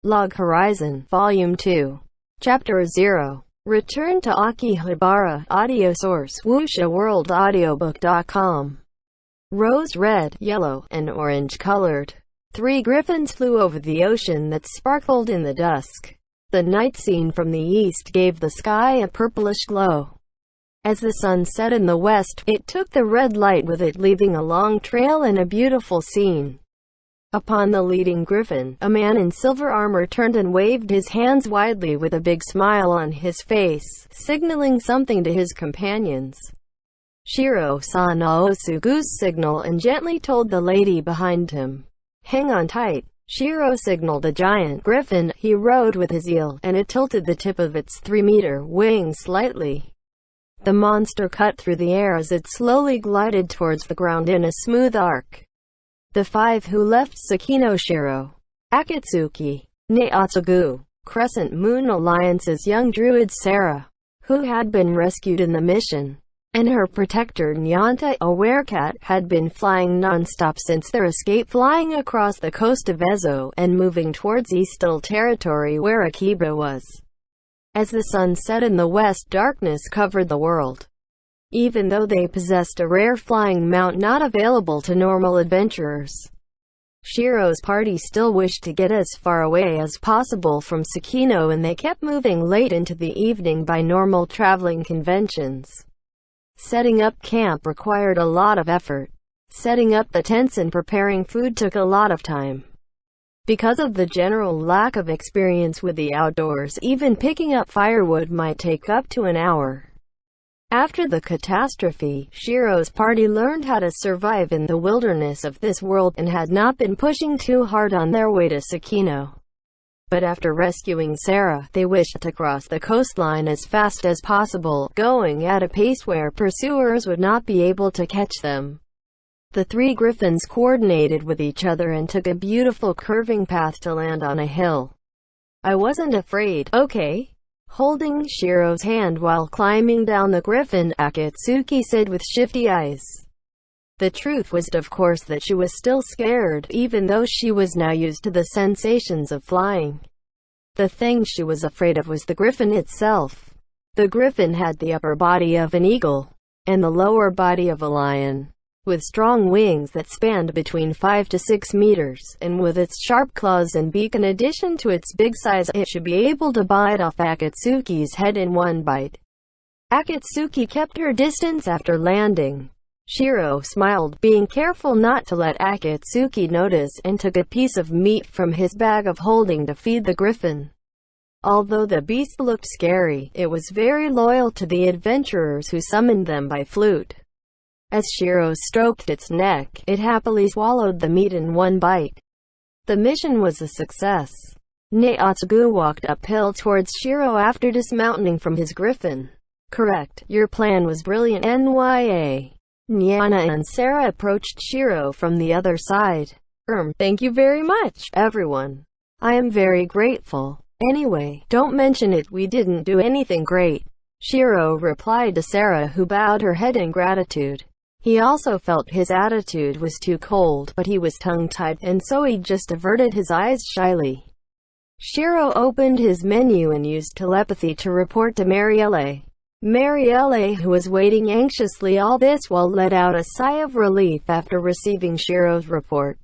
Log Horizon, Volume 2. Chapter 0. Return to Akihabara. Audio source, WuxaWorldAudiobook.com. Rose red, yellow, and orange colored. 3 griffins flew over the ocean that sparkled in the dusk. The night scene from the east gave the sky a purplish glow. As the sun set in the west, it took the red light with it, leaving a long trail and a beautiful scene. Upon the leading griffin, a man in silver armor turned and waved his hands widely with a big smile on his face, signaling something to his companions. Shiro saw Naosugu's signal and gently told the lady behind him, "Hang on tight." Shiro signaled a giant griffin he rode with his eel, and it tilted the tip of its 3-meter wings slightly. The monster cut through the air as it slowly glided towards the ground in a smooth arc. The 5 who left Sakino: Shiro, Akatsuki, Naotsugu, Crescent Moon Alliance's young druid Sarah, who had been rescued in the mission, and her protector Nyanta, a werecat, had been flying non-stop since their escape, flying across the coast of Ezo and moving towards Eastal territory where Akiba was. As the sun set in the west, darkness covered the world. Even though they possessed a rare flying mount not available to normal adventurers, Shiro's party still wished to get as far away as possible from Sakino, and they kept moving late into the evening by normal traveling conventions. Setting up camp required a lot of effort. Setting up the tents and preparing food took a lot of time. Because of the general lack of experience with the outdoors, even picking up firewood might take up to an hour. After the catastrophe, Shiro's party learned how to survive in the wilderness of this world, and had not been pushing too hard on their way to Sakino. But after rescuing Sarah, they wished to cross the coastline as fast as possible, going at a pace where pursuers would not be able to catch them. The 3 griffins coordinated with each other and took a beautiful curving path to land on a hill. "I wasn't afraid, okay?" Holding Shiro's hand while climbing down the griffin, Akatsuki said with shifty eyes. The truth was, of course, that she was still scared, even though she was now used to the sensations of flying. The thing she was afraid of was the griffin itself. The griffin had the upper body of an eagle, and the lower body of a lion, with strong wings that spanned between 5 to 6 meters, and with its sharp claws and beak in addition to its big size, it should be able to bite off Akatsuki's head in one bite. Akatsuki kept her distance after landing. Shiro smiled, being careful not to let Akatsuki notice, and took a piece of meat from his bag of holding to feed the griffin. Although the beast looked scary, it was very loyal to the adventurers who summoned them by flute. As Shiro stroked its neck, it happily swallowed the meat in one bite. The mission was a success. Naotsugu walked uphill towards Shiro after dismounting from his griffin. "Correct, your plan was brilliant, Nya." Nyana and Sarah approached Shiro from the other side. Thank you very much, everyone. I am very grateful. Anyway, don't mention it, we didn't do anything great," Shiro replied to Sarah, who bowed her head in gratitude. He also felt his attitude was too cold, but he was tongue-tied, and so he just averted his eyes shyly. Shiro opened his menu and used telepathy to report to Marielle. Marielle, who was waiting anxiously all this while, let out a sigh of relief after receiving Shiro's report.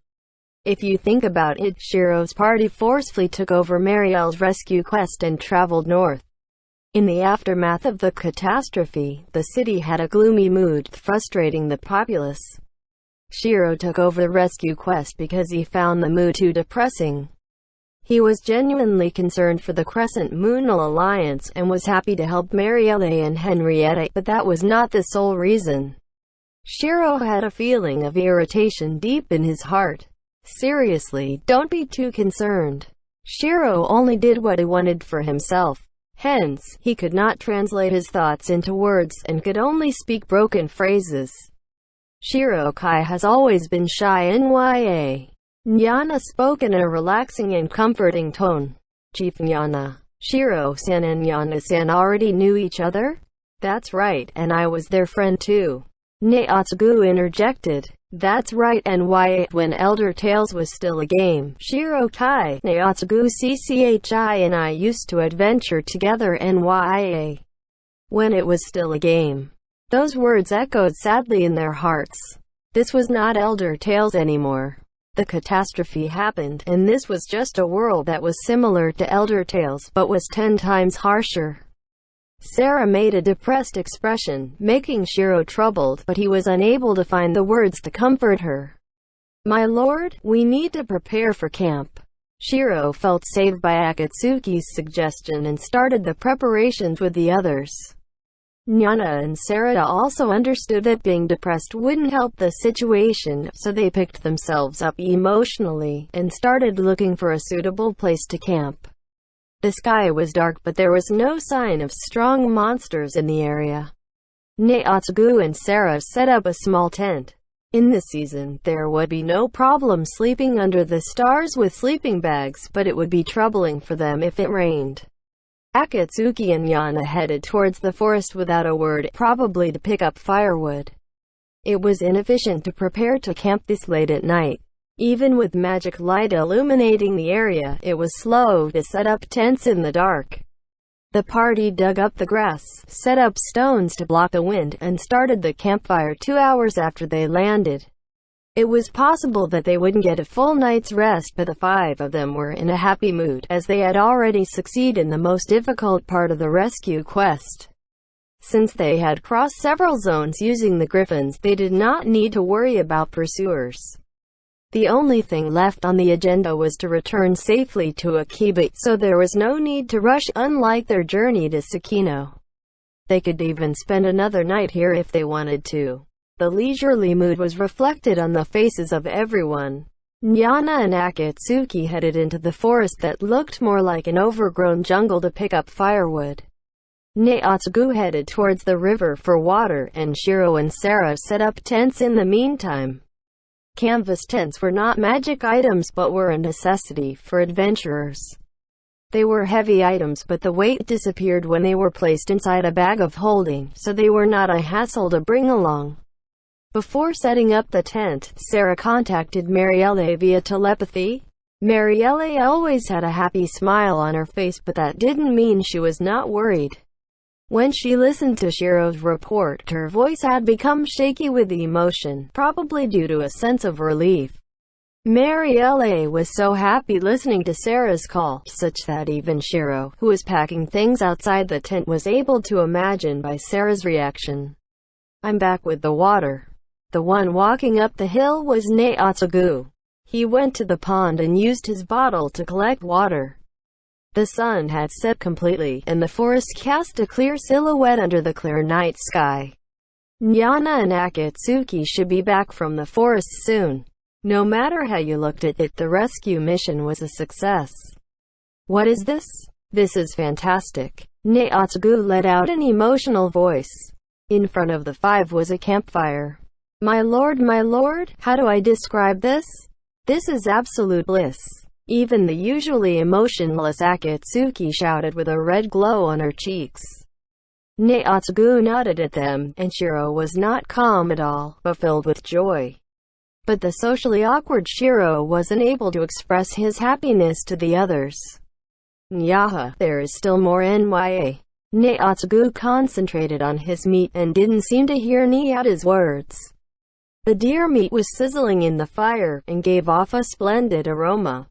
If you think about it, Shiro's party forcefully took over Marielle's rescue quest and traveled north. In the aftermath of the catastrophe, the city had a gloomy mood, frustrating the populace. Shiro took over the rescue quest because he found the mood too depressing. He was genuinely concerned for the Crescent Moon Alliance, and was happy to help Marielle and Henriette, but that was not the sole reason. Shiro had a feeling of irritation deep in his heart. Seriously, don't be too concerned. Shiro only did what he wanted for himself. Hence, he could not translate his thoughts into words, and could only speak broken phrases. Shiro Kai has always been shy. Nya. Nyana spoke in a relaxing and comforting tone. "Chief Nyana, Shiro-san and Nyana-san already knew each other?" "That's right, and I was their friend too," Naotsugu interjected. That's right, NYA. When Elder Tales was still a game, Shiro, Kai, Naotsugu, CCHI and I used to adventure together, NYA. When it was still a game. Those words echoed sadly in their hearts. This was not Elder Tales anymore. The catastrophe happened, and this was just a world that was similar to Elder Tales, but was 10 times harsher. Sarah made a depressed expression, making Shiro troubled, but he was unable to find the words to comfort her. My lord, we need to prepare for camp. Shiro felt saved by Akatsuki's suggestion and started the preparations with the others. Nyana and Sarada also understood that being depressed wouldn't help the situation, so they picked themselves up emotionally, and started looking for a suitable place to camp. The sky was dark, but there was no sign of strong monsters in the area. Naotsugu and Sarah set up a small tent. In this season, there would be no problem sleeping under the stars with sleeping bags, but it would be troubling for them if it rained. Akatsuki and Yana headed towards the forest without a word, probably to pick up firewood. It was inefficient to prepare to camp this late at night. Even with magic light illuminating the area, it was slow to set up tents in the dark. The party dug up the grass, set up stones to block the wind, and started the campfire 2 hours after they landed. It was possible that they wouldn't get a full night's rest, but the 5 of them were in a happy mood, as they had already succeeded in the most difficult part of the rescue quest. Since they had crossed several zones using the griffins, they did not need to worry about pursuers. The only thing left on the agenda was to return safely to Akiba, so there was no need to rush, unlike their journey to Tsukino. They could even spend another night here if they wanted to. The leisurely mood was reflected on the faces of everyone. Nyana and Akatsuki headed into the forest that looked more like an overgrown jungle to pick up firewood. Naotsugu headed towards the river for water, and Shiro and Sarah set up tents in the meantime. Canvas tents were not magic items but were a necessity for adventurers. They were heavy items, but the weight disappeared when they were placed inside a bag of holding, so they were not a hassle to bring along. Before setting up the tent, Sarah contacted Marielle via telepathy. Marielle always had a happy smile on her face, but that didn't mean she was not worried. When she listened to Shiro's report, her voice had become shaky with emotion, probably due to a sense of relief. Marielle was so happy listening to Sarah's call, such that even Shiro, who was packing things outside the tent, was able to imagine by Sarah's reaction. I'm back with the water. The one walking up the hill was Naotsugu. He went to the pond and used his bottle to collect water. The sun had set completely, and the forest cast a clear silhouette under the clear night sky. Nyana and Akatsuki should be back from the forest soon. No matter how you looked at it, the rescue mission was a success. What is this? This is fantastic. Naotsugu let out an emotional voice. In front of the 5 was a campfire. My lord, how do I describe this? This is absolute bliss. Even the usually emotionless Akatsuki shouted with a red glow on her cheeks. Naotsugu nodded at them, and Shiro was not calm at all, but filled with joy. But the socially awkward Shiro wasn't able to express his happiness to the others. Nyaha, there is still more NYA. Naotsugu concentrated on his meat and didn't seem to hear Nyata's words. The deer meat was sizzling in the fire, and gave off a splendid aroma.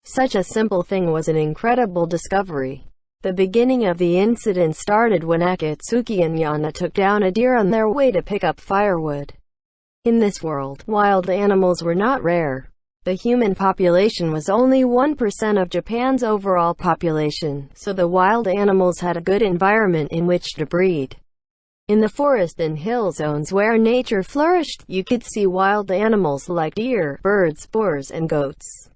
Such a simple thing was an incredible discovery. The beginning of the incident started when Akatsuki and Yana took down a deer on their way to pick up firewood. In this world, wild animals were not rare. The human population was only 1% of Japan's overall population, so the wild animals had a good environment in which to breed. In the forest and hill zones where nature flourished, you could see wild animals like deer, birds, boars, and goats.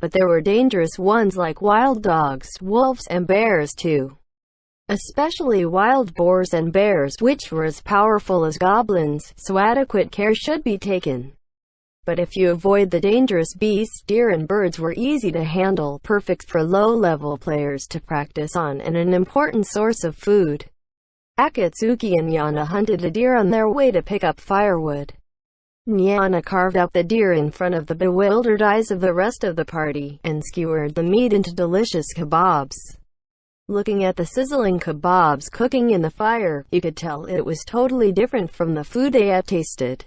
But there were dangerous ones like wild dogs, wolves, and bears too. Especially wild boars and bears, which were as powerful as goblins, so adequate care should be taken. But if you avoid the dangerous beasts, deer and birds were easy to handle, perfect for low-level players to practice on, and an important source of food. Akatsuki and Yana hunted a deer on their way to pick up firewood. Nyana carved up the deer in front of the bewildered eyes of the rest of the party, and skewered the meat into delicious kebabs. Looking at the sizzling kebabs cooking in the fire, you could tell it was totally different from the food they had tasted.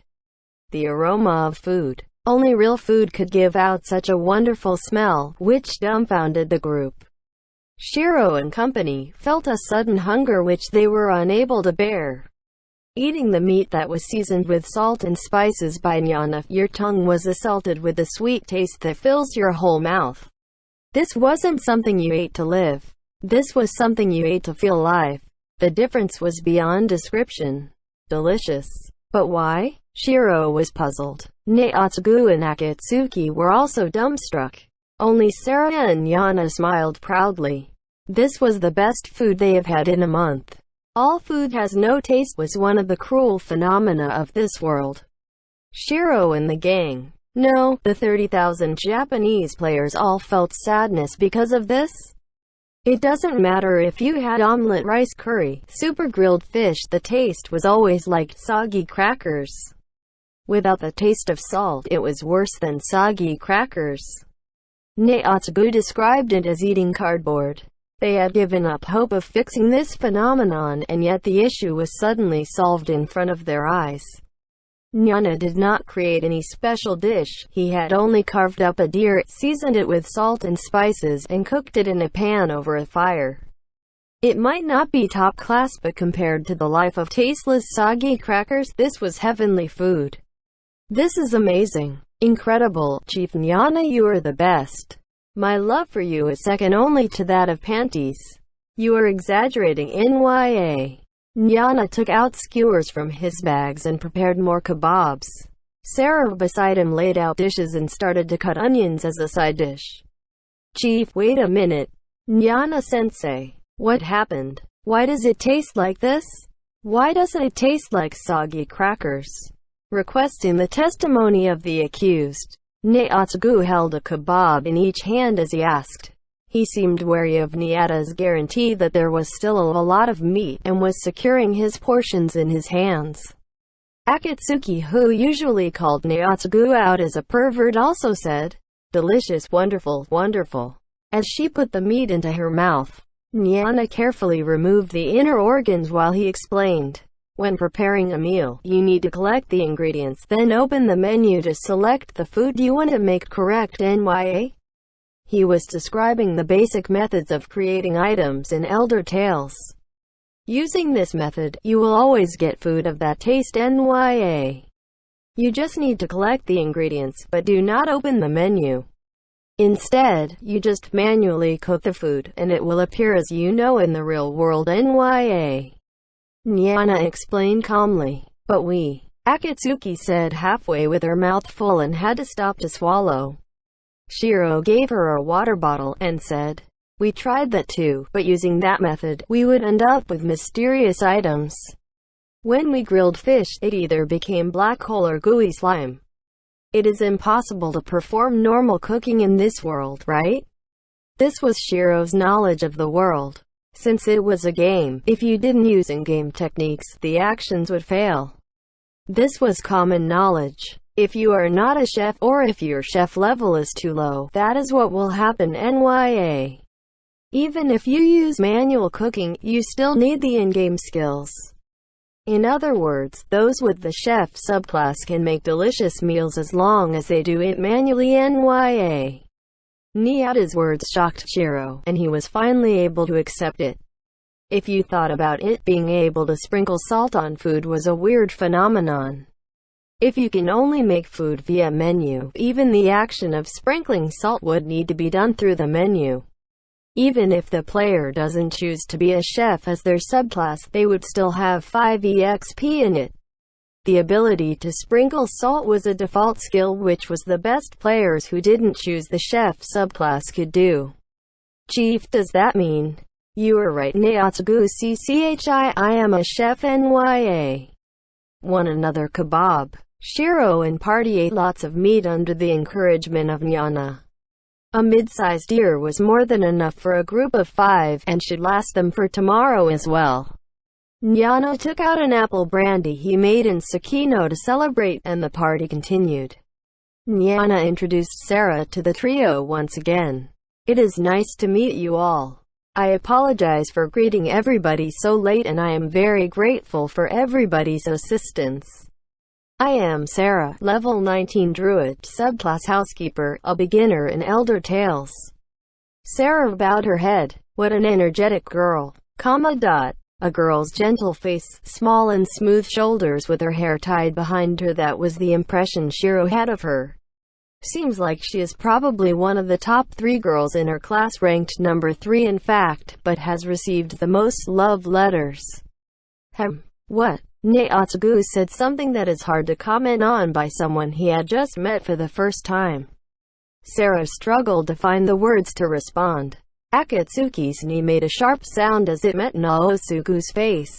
The aroma of food. Only real food could give out such a wonderful smell, which dumbfounded the group. Shiro and company felt a sudden hunger which they were unable to bear. Eating the meat that was seasoned with salt and spices by Nyana, your tongue was assaulted with the sweet taste that fills your whole mouth. This wasn't something you ate to live. This was something you ate to feel alive. The difference was beyond description. Delicious. But why? Shiro was puzzled. Naotsugu and Akatsuki were also dumbstruck. Only Sarah and Nyana smiled proudly. This was the best food they have had in a month. All food has no taste was one of the cruel phenomena of this world. Shiro and the gang. No, the 30,000 Japanese players all felt sadness because of this. It doesn't matter if you had omelette, rice curry, super grilled fish, the taste was always like soggy crackers. Without the taste of salt, it was worse than soggy crackers. Naotsugu described it as eating cardboard. They had given up hope of fixing this phenomenon, and yet the issue was suddenly solved in front of their eyes. Nyana did not create any special dish. He had only carved up a deer, seasoned it with salt and spices, and cooked it in a pan over a fire. It might not be top class, but compared to the life of tasteless soggy crackers, this was heavenly food. This is amazing. Incredible, Chief Nyana, you are the best. My love for you is second only to that of panties. You are exaggerating, Nya. Nyana took out skewers from his bags and prepared more kebabs. Sarah beside him laid out dishes and started to cut onions as a side dish. Chief, wait a minute. Nyana-sensei. What happened? Why does it taste like this? Why doesn't it taste like soggy crackers? Requesting the testimony of the accused, Naotsugu held a kebab in each hand as he asked. He seemed wary of Nyata's guarantee that there was still a lot of meat, and was securing his portions in his hands. Akatsuki, who usually called Naotsugu out as a pervert, also said, "Delicious, wonderful, wonderful." As she put the meat into her mouth, Nyana carefully removed the inner organs while he explained, "When preparing a meal, you need to collect the ingredients, then open the menu to select the food you want to make. Correct, Nya?" He was describing the basic methods of creating items in Elder Tales. Using this method, you will always get food of that taste, Nya. You just need to collect the ingredients, but do not open the menu. Instead, you just manually cook the food, and it will appear as you know in the real world, Nya. Nyana explained calmly. But we, Akatsuki said halfway with her mouth full and had to stop to swallow. Shiro gave her a water bottle, and said, "We tried that too, but using that method, we would end up with mysterious items. When we grilled fish, it either became black hole or gooey slime. It is impossible to perform normal cooking in this world, right?" This was Shiro's knowledge of the world. Since it was a game, if you didn't use in-game techniques, the actions would fail. This was common knowledge. If you are not a chef, or if your chef level is too low, that is what will happen, Nya. Even if you use manual cooking, you still need the in-game skills. In other words, those with the chef subclass can make delicious meals as long as they do it manually, Nya. Nyata's words shocked Shiro, and he was finally able to accept it. If you thought about it, being able to sprinkle salt on food was a weird phenomenon. If you can only make food via menu, even the action of sprinkling salt would need to be done through the menu. Even if the player doesn't choose to be a chef as their subclass, they would still have 5 EXP in it. The ability to sprinkle salt was a default skill, which was the best players who didn't choose the chef subclass could do. Chief, does that mean? You are right, Naotsugu CCHI, I am a chef, Nya. One another kebab. Shiro and party ate lots of meat under the encouragement of Nyana. A mid-sized deer was more than enough for a group of 5, and should last them for tomorrow as well. Nyana took out an apple brandy he made in Sakino to celebrate, and the party continued. Nyana introduced Sarah to the trio once again. "It is nice to meet you all. I apologize for greeting everybody so late, and I am very grateful for everybody's assistance. I am Sarah, level 19 druid, subclass housekeeper, a beginner in Elder Tales." Sarah bowed her head. What an energetic girl. A girl's gentle face, small and smooth shoulders with her hair tied behind her, that was the impression Shiro had of her. Seems like she is probably one of the top 3 girls in her class, ranked number 3 in fact, but has received the most love letters. What? Neotsugu said something that is hard to comment on by someone he had just met for the first time. Sarah struggled to find the words to respond. Akatsuki's knee made a sharp sound as it met Naosugu's face.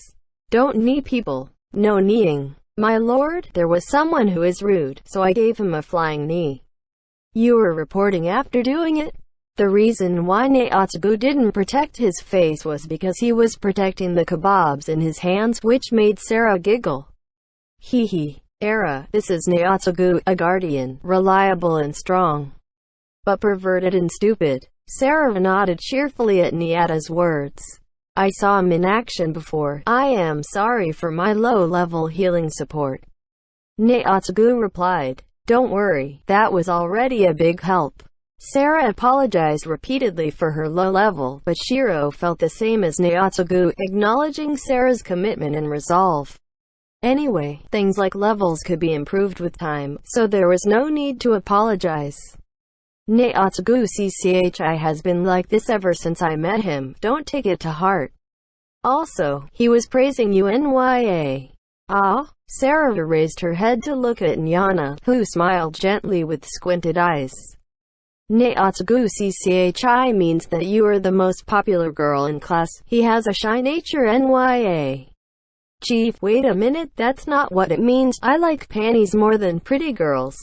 "Don't knee people. No kneeing. My lord, there was someone who is rude, so I gave him a flying knee." "You were reporting after doing it?" The reason why Naotsugu didn't protect his face was because he was protecting the kebabs in his hands, which made Sarah giggle. Hee. Era, this is Naotsugu, a guardian, reliable and strong, but perverted and stupid. Sarah nodded cheerfully at Niata's words. "I saw him in action before. I am sorry for my low-level healing support." Naotsugu replied. "Don't worry, that was already a big help." Sarah apologized repeatedly for her low level, but Shiro felt the same as Naotsugu, acknowledging Sarah's commitment and resolve. Anyway, things like levels could be improved with time, so there was no need to apologize. "Naotsugu CCHI has been like this ever since I met him, don't take it to heart. Also, he was praising you NYA. Ah?" Sarah raised her head to look at Nyana, who smiled gently with squinted eyes. "Naotsugu CCHI means that you are the most popular girl in class. He has a shy nature NYA. Chief, wait a minute, that's not what it means. I like panties more than pretty girls."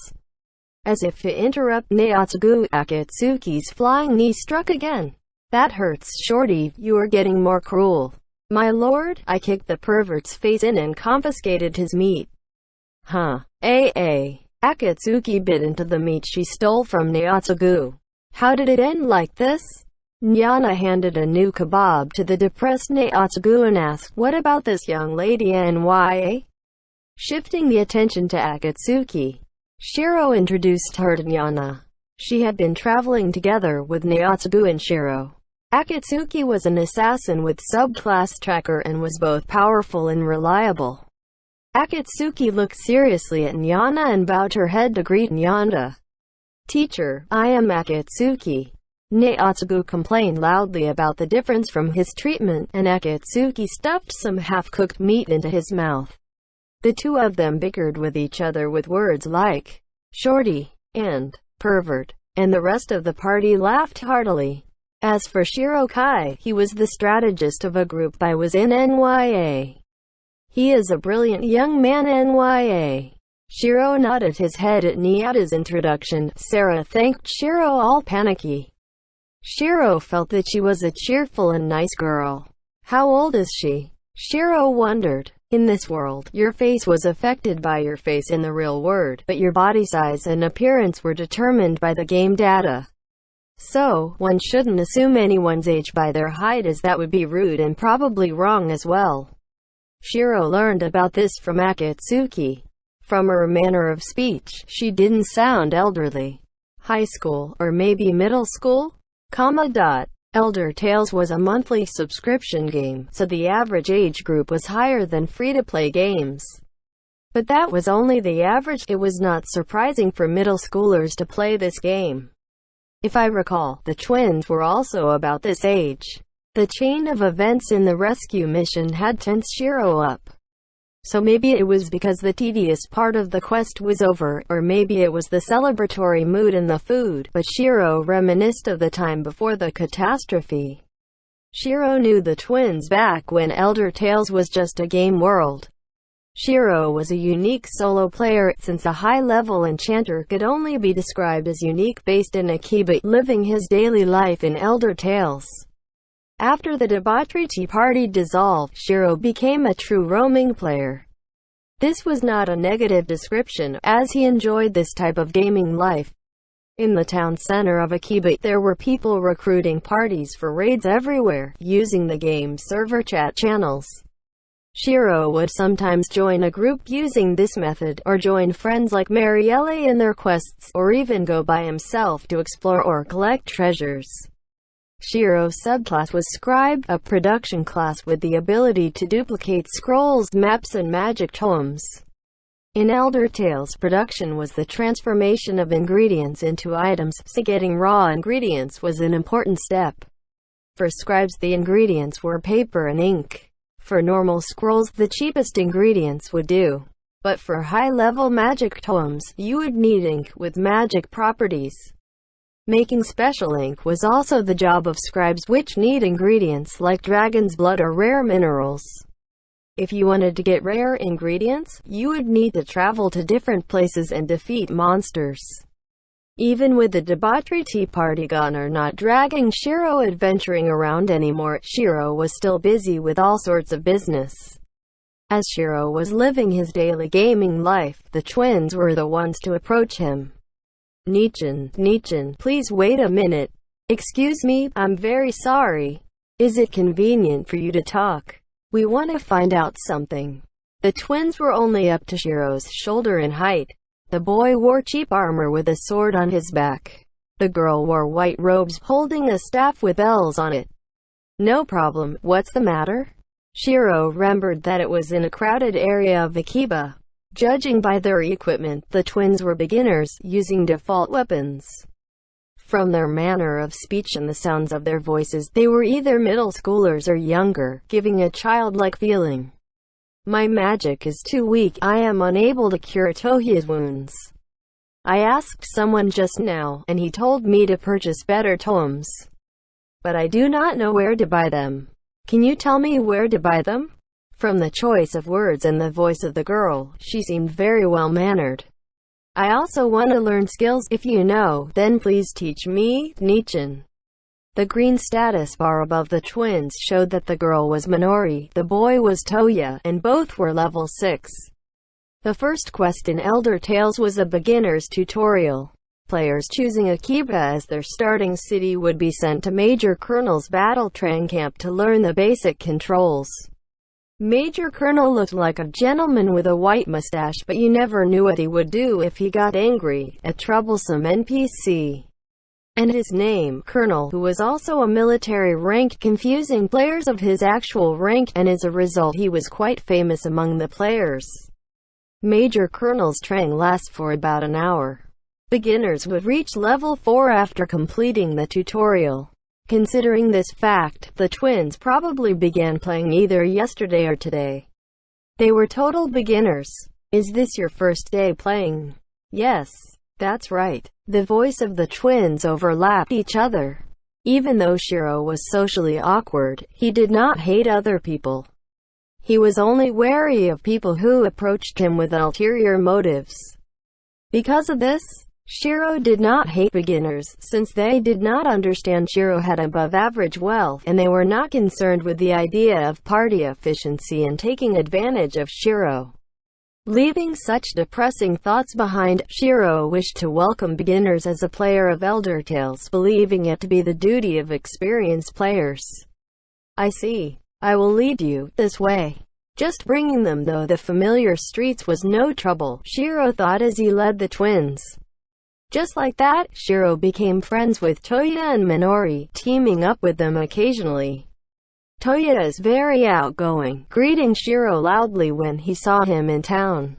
As if to interrupt Naotsugu, Akatsuki's flying knee struck again. "That hurts, shorty, you are getting more cruel." "My lord," I kicked the pervert's face in and confiscated his meat. Akatsuki bit into the meat she stole from Naotsugu. "How did it end like this?" Nyana handed a new kebab to the depressed Naotsugu and asked, "What about this young lady NYA?" Shifting the attention to Akatsuki, Shiro introduced her to Nyana. She had been traveling together with Naotsugu and Shiro. Akatsuki was an assassin with subclass tracker and was both powerful and reliable. Akatsuki looked seriously at Nyana and bowed her head to greet Nyana. "Teacher, I am Akatsuki." Naotsugu complained loudly about the difference from his treatment, and Akatsuki stuffed some half-cooked meat into his mouth. The two of them bickered with each other with words like "shorty" and "pervert," and the rest of the party laughed heartily. As for Shiro Kai, he was the strategist of a group that was in NYA. "He is a brilliant young man NYA." Shiro nodded his head at Niata's introduction. Sarah thanked Shiro, all panicky. Shiro felt that she was a cheerful and nice girl. "How old is she?" Shiro wondered. "In this world, your face was affected by your face in the real world, but your body size and appearance were determined by the game data. So, one shouldn't assume anyone's age by their height, as that would be rude and probably wrong as well." Shiro learned about this from Akatsuki. From her manner of speech, she didn't sound elderly. High school, or maybe middle school? Elder Tales was a monthly subscription game, so the average age group was higher than free-to-play games. But that was only the average. It was not surprising for middle schoolers to play this game. If I recall, the twins were also about this age. The chain of events in the rescue mission had tensed Shiro up. So maybe it was because the tedious part of the quest was over, or maybe it was the celebratory mood in the food, but Shiro reminisced of the time before the catastrophe. Shiro knew the twins back when Elder Tales was just a game world. Shiro was a unique solo player, since a high-level enchanter could only be described as unique based in Akiba, living his daily life in Elder Tales. After the debauchery tea party dissolved, Shiro became a true roaming player. This was not a negative description, as he enjoyed this type of gaming life. In the town center of Akiba, there were people recruiting parties for raids everywhere, using the game's server chat channels. Shiro would sometimes join a group using this method, or join friends like Marielle in their quests, or even go by himself to explore or collect treasures. Shiro's subclass was Scribe, a production class with the ability to duplicate scrolls, maps and magic tomes. In Elder Tales, production was the transformation of ingredients into items, so getting raw ingredients was an important step. For scribes, the ingredients were paper and ink. For normal scrolls, the cheapest ingredients would do. But for high-level magic tomes, you would need ink with magic properties. Making special ink was also the job of scribes, which need ingredients like dragon's blood or rare minerals. If you wanted to get rare ingredients, you would need to travel to different places and defeat monsters. Even with the debauchery tea party gone or not dragging Shiro adventuring around anymore, Shiro was still busy with all sorts of business. As Shiro was living his daily gaming life, the twins were the ones to approach him. Nichan, please wait a minute. Excuse me, I'm very sorry. Is it convenient for you to talk? We want to find out something. The twins were only up to Shiro's shoulder in height. The boy wore cheap armor with a sword on his back. The girl wore white robes holding a staff with bells on it. No problem, what's the matter? Shiro remembered that it was in a crowded area of Akiba. Judging by their equipment, the twins were beginners, using default weapons. From their manner of speech and the sounds of their voices, they were either middle schoolers or younger, giving a childlike feeling. My magic is too weak, I am unable to cure Toya's wounds. I asked someone just now, and he told me to purchase better tomes. But I do not know where to buy them. Can you tell me where to buy them? From the choice of words and the voice of the girl, she seemed very well-mannered. I also want to learn skills. If you know, then please teach me, Nichan. The green status bar above the twins showed that the girl was Minori, the boy was Toya, and both were level 6. The first quest in Elder Tales was a beginner's tutorial. Players choosing Akiba as their starting city would be sent to Major Colonel's battle train camp to learn the basic controls. Major Colonel looked like a gentleman with a white mustache, but you never knew what he would do if he got angry, a troublesome NPC. And his name, Colonel, who was also a military rank, confusing players of his actual rank, and as a result he was quite famous among the players. Major Colonel's training lasts for about an hour. Beginners would reach level 4 after completing the tutorial. Considering this fact, the twins probably began playing either yesterday or today. They were total beginners. Is this your first day playing? Yes, that's right. The voice of the twins overlapped each other. Even though Shiro was socially awkward, he did not hate other people. He was only wary of people who approached him with ulterior motives. Because of this, Shiro did not hate beginners, since they did not understand Shiro had above-average wealth, and they were not concerned with the idea of party efficiency and taking advantage of Shiro. Leaving such depressing thoughts behind, Shiro wished to welcome beginners as a player of Elder Tales, believing it to be the duty of experienced players. I see. I will lead you this way. Just bringing them though the familiar streets was no trouble, Shiro thought as he led the twins. Just like that, Shiro became friends with Toya and Minori, teaming up with them occasionally. Toya is very outgoing, greeting Shiro loudly when he saw him in town.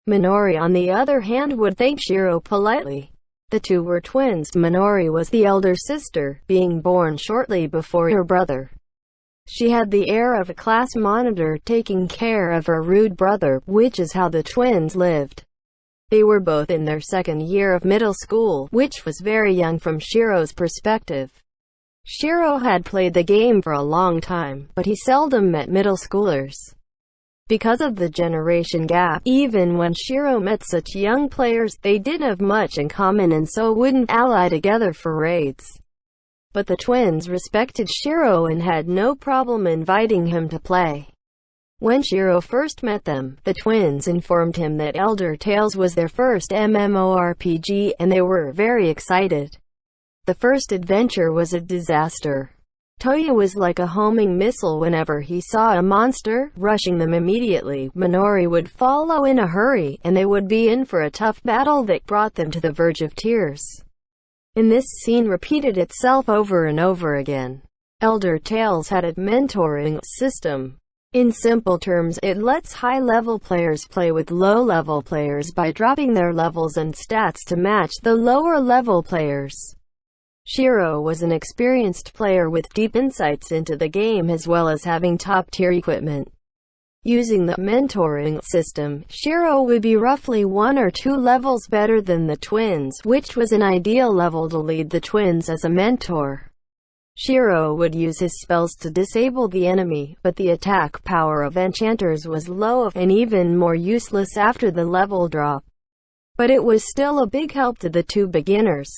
Minori on the other hand would thank Shiro politely. The two were twins. Minori was the elder sister, being born shortly before her brother. She had the air of a class monitor taking care of her rude brother, which is how the twins lived. They were both in their second year of middle school, which was very young from Shiro's perspective. Shiro had played the game for a long time, but he seldom met middle schoolers. Because of the generation gap, even when Shiro met such young players, they didn't have much in common and so wouldn't ally together for raids. But the twins respected Shiro and had no problem inviting him to play. When Shiro first met them, the twins informed him that Elder Tales was their first MMORPG and they were very excited. The first adventure was a disaster. Toya was like a homing missile. Whenever he saw a monster, rushing them immediately, Minori would follow in a hurry, and they would be in for a tough battle that brought them to the verge of tears. And this scene repeated itself over and over again. Elder Tales had a mentoring system. In simple terms, it lets high-level players play with low-level players by dropping their levels and stats to match the lower-level players. Shiro was an experienced player with deep insights into the game as well as having top-tier equipment. Using the mentoring system, Shiro would be roughly 1 or 2 levels better than the twins, which was an ideal level to lead the twins as a mentor. Shiro would use his spells to disable the enemy, but the attack power of enchanters was low and even more useless after the level drop. But it was still a big help to the two beginners.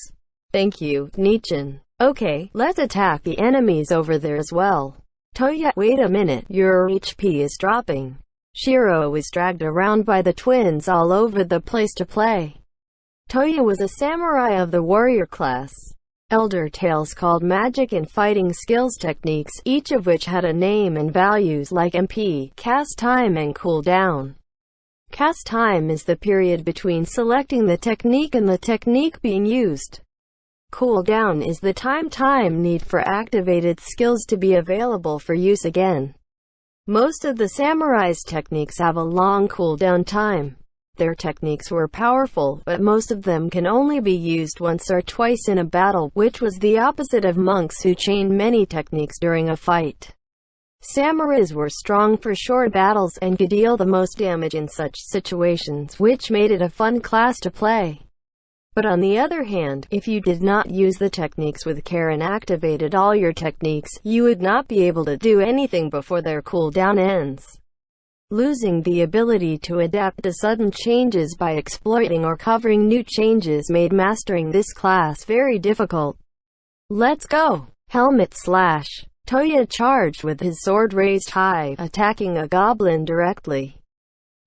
Thank you, Nichin. Okay, let's attack the enemies over there as well. Toya, wait a minute, your HP is dropping. Shiro was dragged around by the twins all over the place to play. Toya was a samurai of the warrior class. Elder Tales called magic and fighting skills techniques, each of which had a name and values like MP, cast time and cooldown. Cast time is the period between selecting the technique and the technique being used. Cooldown is the time need for activated skills to be available for use again. Most of the samurai's techniques have a long cooldown time. Their techniques were powerful, but most of them can only be used once or twice in a battle, which was the opposite of monks who chained many techniques during a fight. Samurais were strong for short battles and could deal the most damage in such situations, which made it a fun class to play. But on the other hand, if you did not use the techniques with care and activated all your techniques, you would not be able to do anything before their cooldown ends. Losing the ability to adapt to sudden changes by exploiting or covering new changes made mastering this class very difficult. Let's go! Helmet slash. Toya charged with his sword raised high, attacking a goblin directly.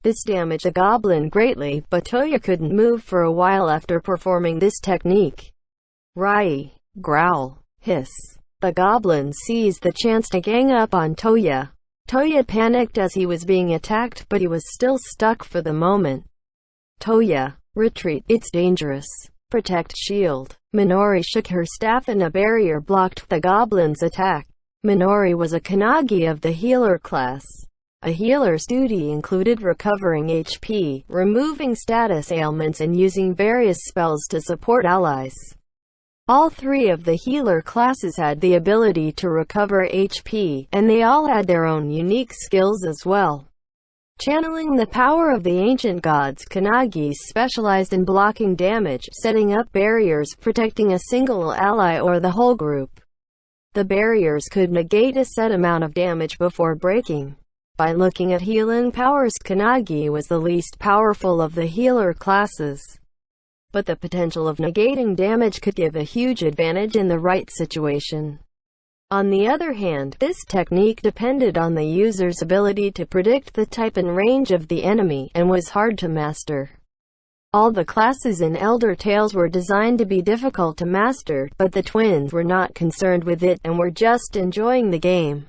This damaged the goblin greatly, but Toya couldn't move for a while after performing this technique. Rai. Growl. Hiss. The goblin seized the chance to gang up on Toya. Toya panicked as he was being attacked, but he was still stuck for the moment. Toya. Retreat. It's dangerous. Protect shield. Minori shook her staff and a barrier blocked the goblin's attack. Minori was a Kanagi of the healer class. A healer's duty included recovering HP, removing status ailments and using various spells to support allies. All three of the healer classes had the ability to recover HP, and they all had their own unique skills as well. Channeling the power of the ancient gods, Kanagis specialized in blocking damage, setting up barriers, protecting a single ally or the whole group. The barriers could negate a set amount of damage before breaking. By looking at healing powers, Kanagi was the least powerful of the healer classes. But the potential of negating damage could give a huge advantage in the right situation. On the other hand, this technique depended on the user's ability to predict the type and range of the enemy, and was hard to master. All the classes in Elder Tales were designed to be difficult to master, but the twins were not concerned with it, and were just enjoying the game.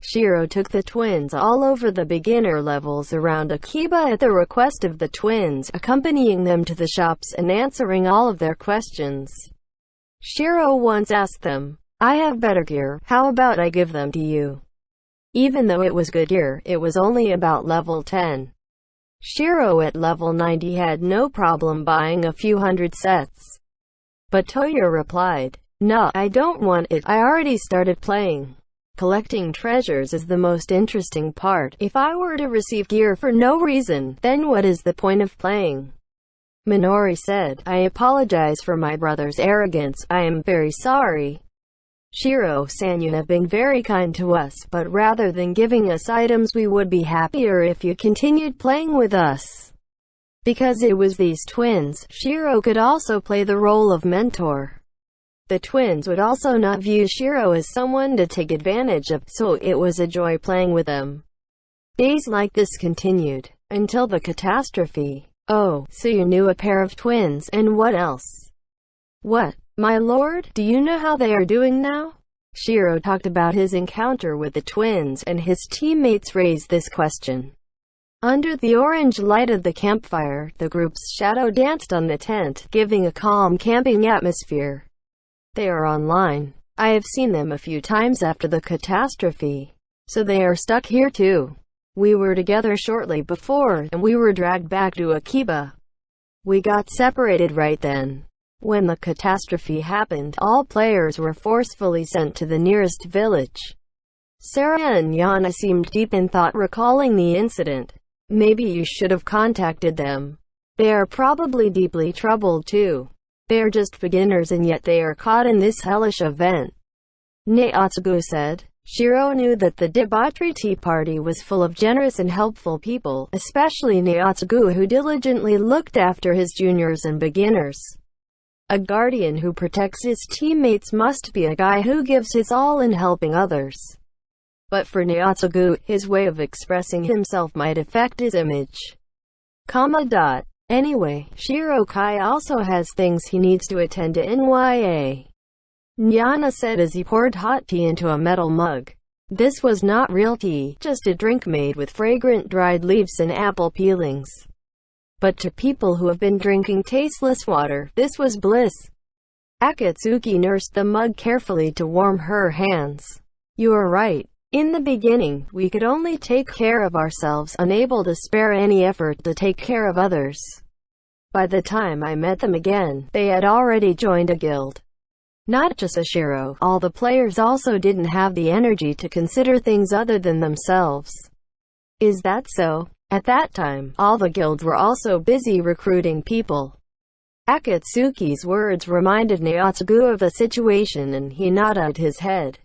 Shiro took the twins all over the beginner levels around Akiba at the request of the twins, accompanying them to the shops and answering all of their questions. Shiro once asked them, "I have better gear, how about I give them to you?" Even though it was good gear, it was only about level 10. Shiro at level 90 had no problem buying a few hundred sets. But Toya replied, "No, I don't want it, I already started playing. Collecting treasures is the most interesting part. If I were to receive gear for no reason, then what is the point of playing?" Minori said, "I apologize for my brother's arrogance, I am very sorry. Shiro-san, you have been very kind to us, but rather than giving us items we would be happier if you continued playing with us." Because it was these twins, Shiro could also play the role of mentor. The twins would also not view Shiro as someone to take advantage of, so it was a joy playing with them. Days like this continued until the catastrophe. Oh, so you knew a pair of twins, and what else? What, my lord, do you know how they are doing now? Shiro talked about his encounter with the twins, and his teammates raised this question. Under the orange light of the campfire, the group's shadow danced on the tent, giving a calm camping atmosphere. They are online. I have seen them a few times after the catastrophe. So they are stuck here too. We were together shortly before, and we were dragged back to Akiba. We got separated right then. When the catastrophe happened, all players were forcefully sent to the nearest village. Sarah and Yana seemed deep in thought, recalling the incident. Maybe you should have contacted them. They are probably deeply troubled too. They are just beginners, and yet they are caught in this hellish event. Naotsugu said. Shiro knew that the debauchery tea party was full of generous and helpful people, especially Naotsugu, who diligently looked after his juniors and beginners. A guardian who protects his teammates must be a guy who gives his all in helping others. But for Naotsugu, his way of expressing himself might affect his image. Anyway, Shiro Kai also has things he needs to attend to NYA. Nyana said as he poured hot tea into a metal mug. This was not real tea, just a drink made with fragrant dried leaves and apple peelings. But to people who have been drinking tasteless water, this was bliss. Akatsuki nursed the mug carefully to warm her hands. You are right. In the beginning, we could only take care of ourselves, unable to spare any effort to take care of others. By the time I met them again, they had already joined a guild. Not just Shiro, all the players also didn't have the energy to consider things other than themselves. Is that so? At that time, all the guilds were also busy recruiting people. Akatsuki's words reminded Naotsugu of the situation, and he nodded his head.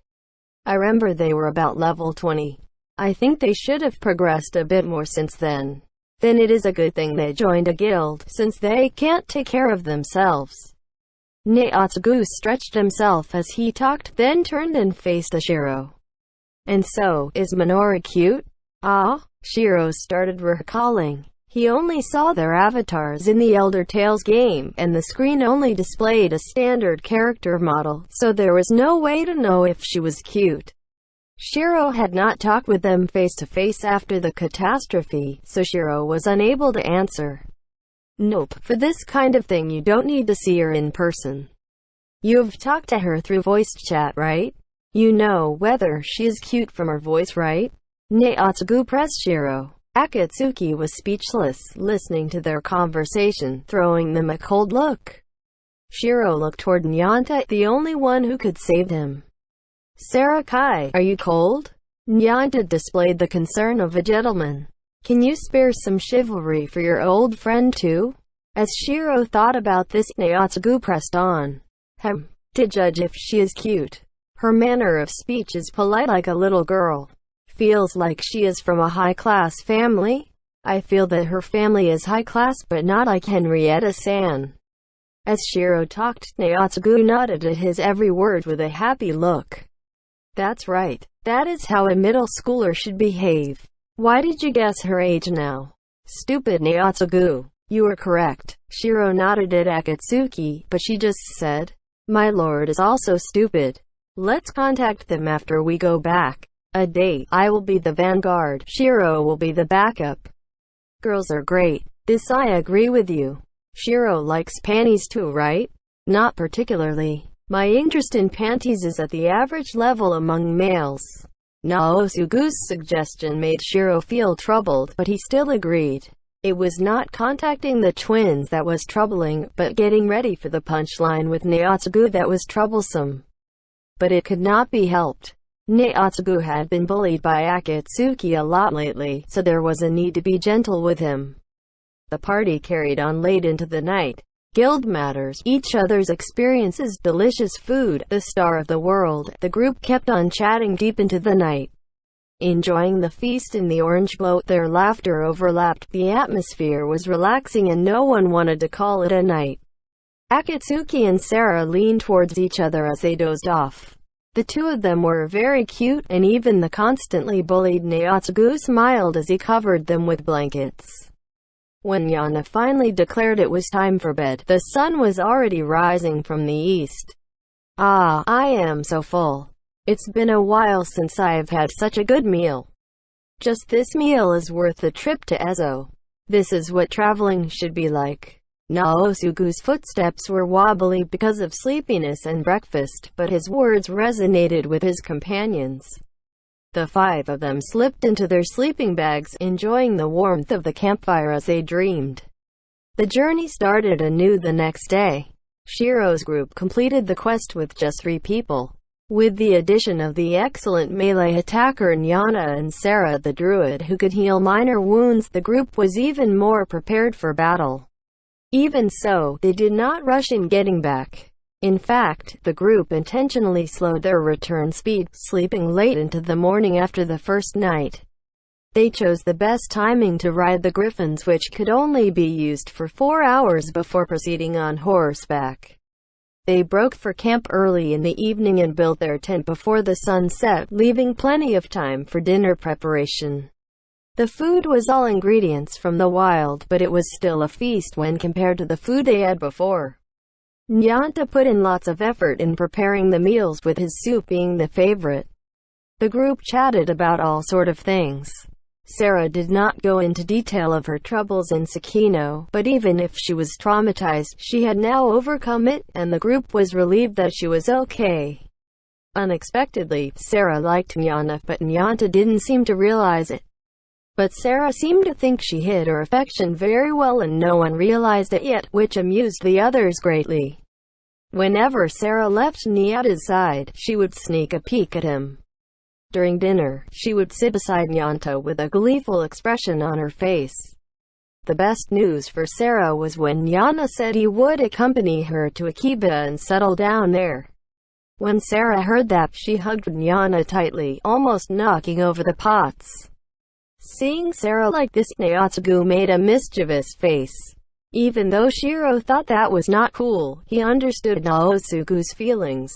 I remember they were about level 20. I think they should have progressed a bit more since then. Then it is a good thing they joined a guild, since they can't take care of themselves. Naotsugu stretched himself as he talked, then turned and faced Shiro. And so, is Minori cute? Ah? Shiro started recalling. He only saw their avatars in the Elder Tales game, and the screen only displayed a standard character model, so there was no way to know if she was cute. Shiro had not talked with them face to face after the catastrophe, so Shiro was unable to answer. Nope, for this kind of thing you don't need to see her in person. You've talked to her through voice chat, right? You know whether she is cute from her voice, right? Naotsugu pressed Shiro. Akatsuki was speechless, listening to their conversation, throwing them a cold look. Shiro looked toward Nyanta, the only one who could save him. Sarah Kai, are you cold? Nyanta displayed the concern of a gentleman. Can you spare some chivalry for your old friend too? As Shiro thought about this, Naotsugu pressed on. To judge if she is cute. Her manner of speech is polite like a little girl. Feels like she is from a high-class family. I feel that her family is high-class, but not like Henrietta-san. As Shiro talked, Naotsugu nodded at his every word with a happy look. That's right. That is how a middle schooler should behave. Why did you guess her age now? Stupid Naotsugu. You are correct. Shiro nodded at Akatsuki, but she just said, my lord is also stupid. Let's contact them after we go back. A date. I will be the vanguard. Shiro will be the backup. Girls are great. This I agree with you. Shiro likes panties too, right? Not particularly. My interest in panties is at the average level among males. Naotsugu's suggestion made Shiro feel troubled, but he still agreed. It was not contacting the twins that was troubling, but getting ready for the punchline with Naotsugu that was troublesome. But it could not be helped. Naotsugu had been bullied by Akatsuki a lot lately, so there was a need to be gentle with him. The party carried on late into the night. Guild matters, each other's experiences, delicious food, the star of the world. The group kept on chatting deep into the night. Enjoying the feast in the orange glow, their laughter overlapped. The atmosphere was relaxing and no one wanted to call it a night. Akatsuki and Sarah leaned towards each other as they dozed off. The two of them were very cute, and even the constantly bullied Naotsugu smiled as he covered them with blankets. When Yana finally declared it was time for bed, the sun was already rising from the east. "Ah, I am so full. It's been a while since I've had such a good meal. Just this meal is worth the trip to Ezo. This is what traveling should be like." Naotsugu's footsteps were wobbly because of sleepiness and breakfast, but his words resonated with his companions. The five of them slipped into their sleeping bags, enjoying the warmth of the campfire as they dreamed. The journey started anew the next day. Shiro's group completed the quest with just 3 people. With the addition of the excellent melee attacker Nyana and Sarah the druid who could heal minor wounds, the group was even more prepared for battle. Even so, they did not rush in getting back. In fact, the group intentionally slowed their return speed, sleeping late into the morning after the first night. They chose the best timing to ride the griffins, which could only be used for 4 hours before proceeding on horseback. They broke for camp early in the evening and built their tent before the sun set, leaving plenty of time for dinner preparation. The food was all ingredients from the wild, but it was still a feast when compared to the food they had before. Nyanta put in lots of effort in preparing the meals, with his soup being the favorite. The group chatted about all sort of things. Sarah did not go into detail of her troubles in Sakino, but even if she was traumatized, she had now overcome it, and the group was relieved that she was okay. Unexpectedly, Sarah liked Nyana, but Nyanta didn't seem to realize it. But Sarah seemed to think she hid her affection very well, and no one realized it yet, which amused the others greatly. Whenever Sarah left Nyata's side, she would sneak a peek at him. During dinner, she would sit beside Nyanta with a gleeful expression on her face. The best news for Sarah was when Nyana said he would accompany her to Akiba and settle down there. When Sarah heard that, she hugged Nyana tightly, almost knocking over the pots. Seeing Sarah like this, Naotsugu made a mischievous face. Even though Shiro thought that was not cool, he understood Naotsugu's feelings.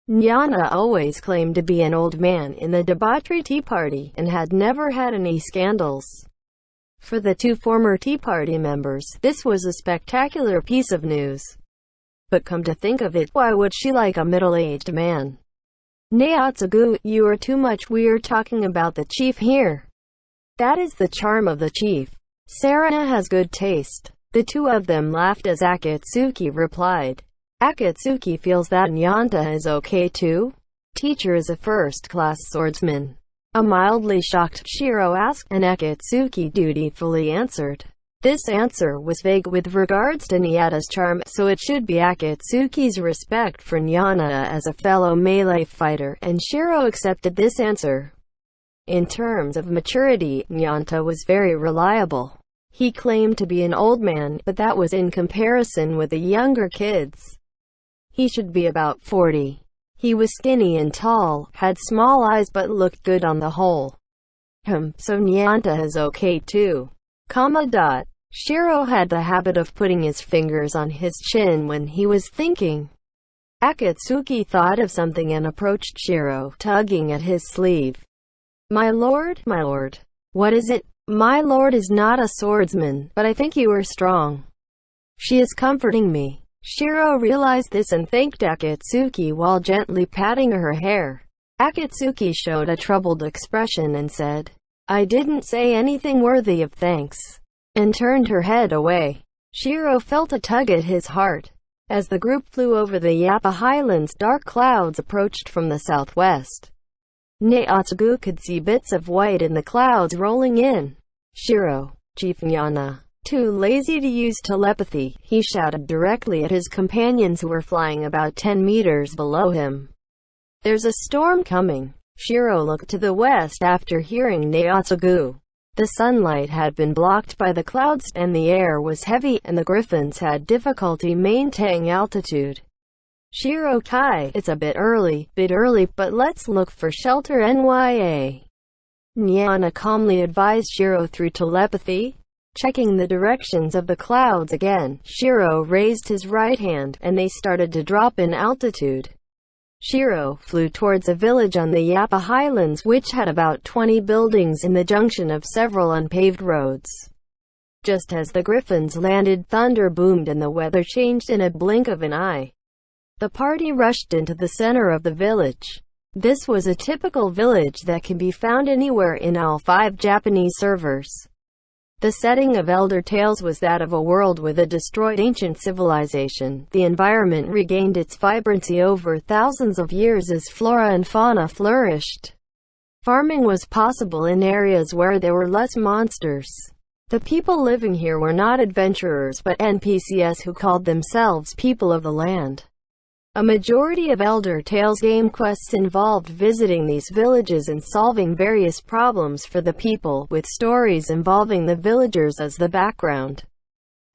Nyana always claimed to be an old man in the debauchery tea party, and had never had any scandals. For the 2 former tea party members, this was a spectacular piece of news. But come to think of it, why would she like a middle-aged man? Naotsugu, you are too much. We're talking about the chief here. That is the charm of the chief. Sarah has good taste. The 2 of them laughed as Akatsuki replied. Akatsuki feels that Nyanta is okay too? Teacher is a first-class swordsman. A mildly shocked Shiro asked, and Akatsuki dutifully answered. This answer was vague with regards to Nyata's charm, so it should be Akatsuki's respect for Nyana as a fellow melee fighter, and Shiro accepted this answer. In terms of maturity, Nyanta was very reliable. He claimed to be an old man, but that was in comparison with the younger kids. He should be about 40. He was skinny and tall, had small eyes but looked good on the whole. So Nyanta is okay too. Shiro had the habit of putting his fingers on his chin when he was thinking. Akatsuki thought of something and approached Shiro, tugging at his sleeve. My lord, what is it? My lord is not a swordsman, but I think you are strong. She is comforting me. Shiro realized this and thanked Akatsuki while gently patting her hair. Akatsuki showed a troubled expression and said, I didn't say anything worthy of thanks, and turned her head away. Shiro felt a tug at his heart. As the group flew over the Yappa Highlands, dark clouds approached from the southwest. Naotsugu could see bits of white in the clouds rolling in. Shiro, Chief Nyana. Too lazy to use telepathy, he shouted directly at his companions who were flying about 10 meters below him. There's a storm coming. Shiro looked to the west after hearing Naotsugu. The sunlight had been blocked by the clouds, and the air was heavy, and the griffins had difficulty maintaining altitude. Shiro Kai, it's a bit early, but let's look for shelter Nya. Nyana calmly advised Shiro through telepathy. Checking the directions of the clouds again, Shiro raised his right hand, and they started to drop in altitude. Shiro flew towards a village on the Yappa Highlands which had about 20 buildings in the junction of several unpaved roads. Just as the griffins landed, thunder boomed and the weather changed in a blink of an eye. The party rushed into the center of the village. This was a typical village that can be found anywhere in all 5 Japanese servers. The setting of Elder Tales was that of a world with a destroyed ancient civilization. The environment regained its vibrancy over thousands of years as flora and fauna flourished. Farming was possible in areas where there were less monsters. The people living here were not adventurers but NPCs who called themselves people of the land. A majority of Elder Tales game quests involved visiting these villages and solving various problems for the people, with stories involving the villagers as the background.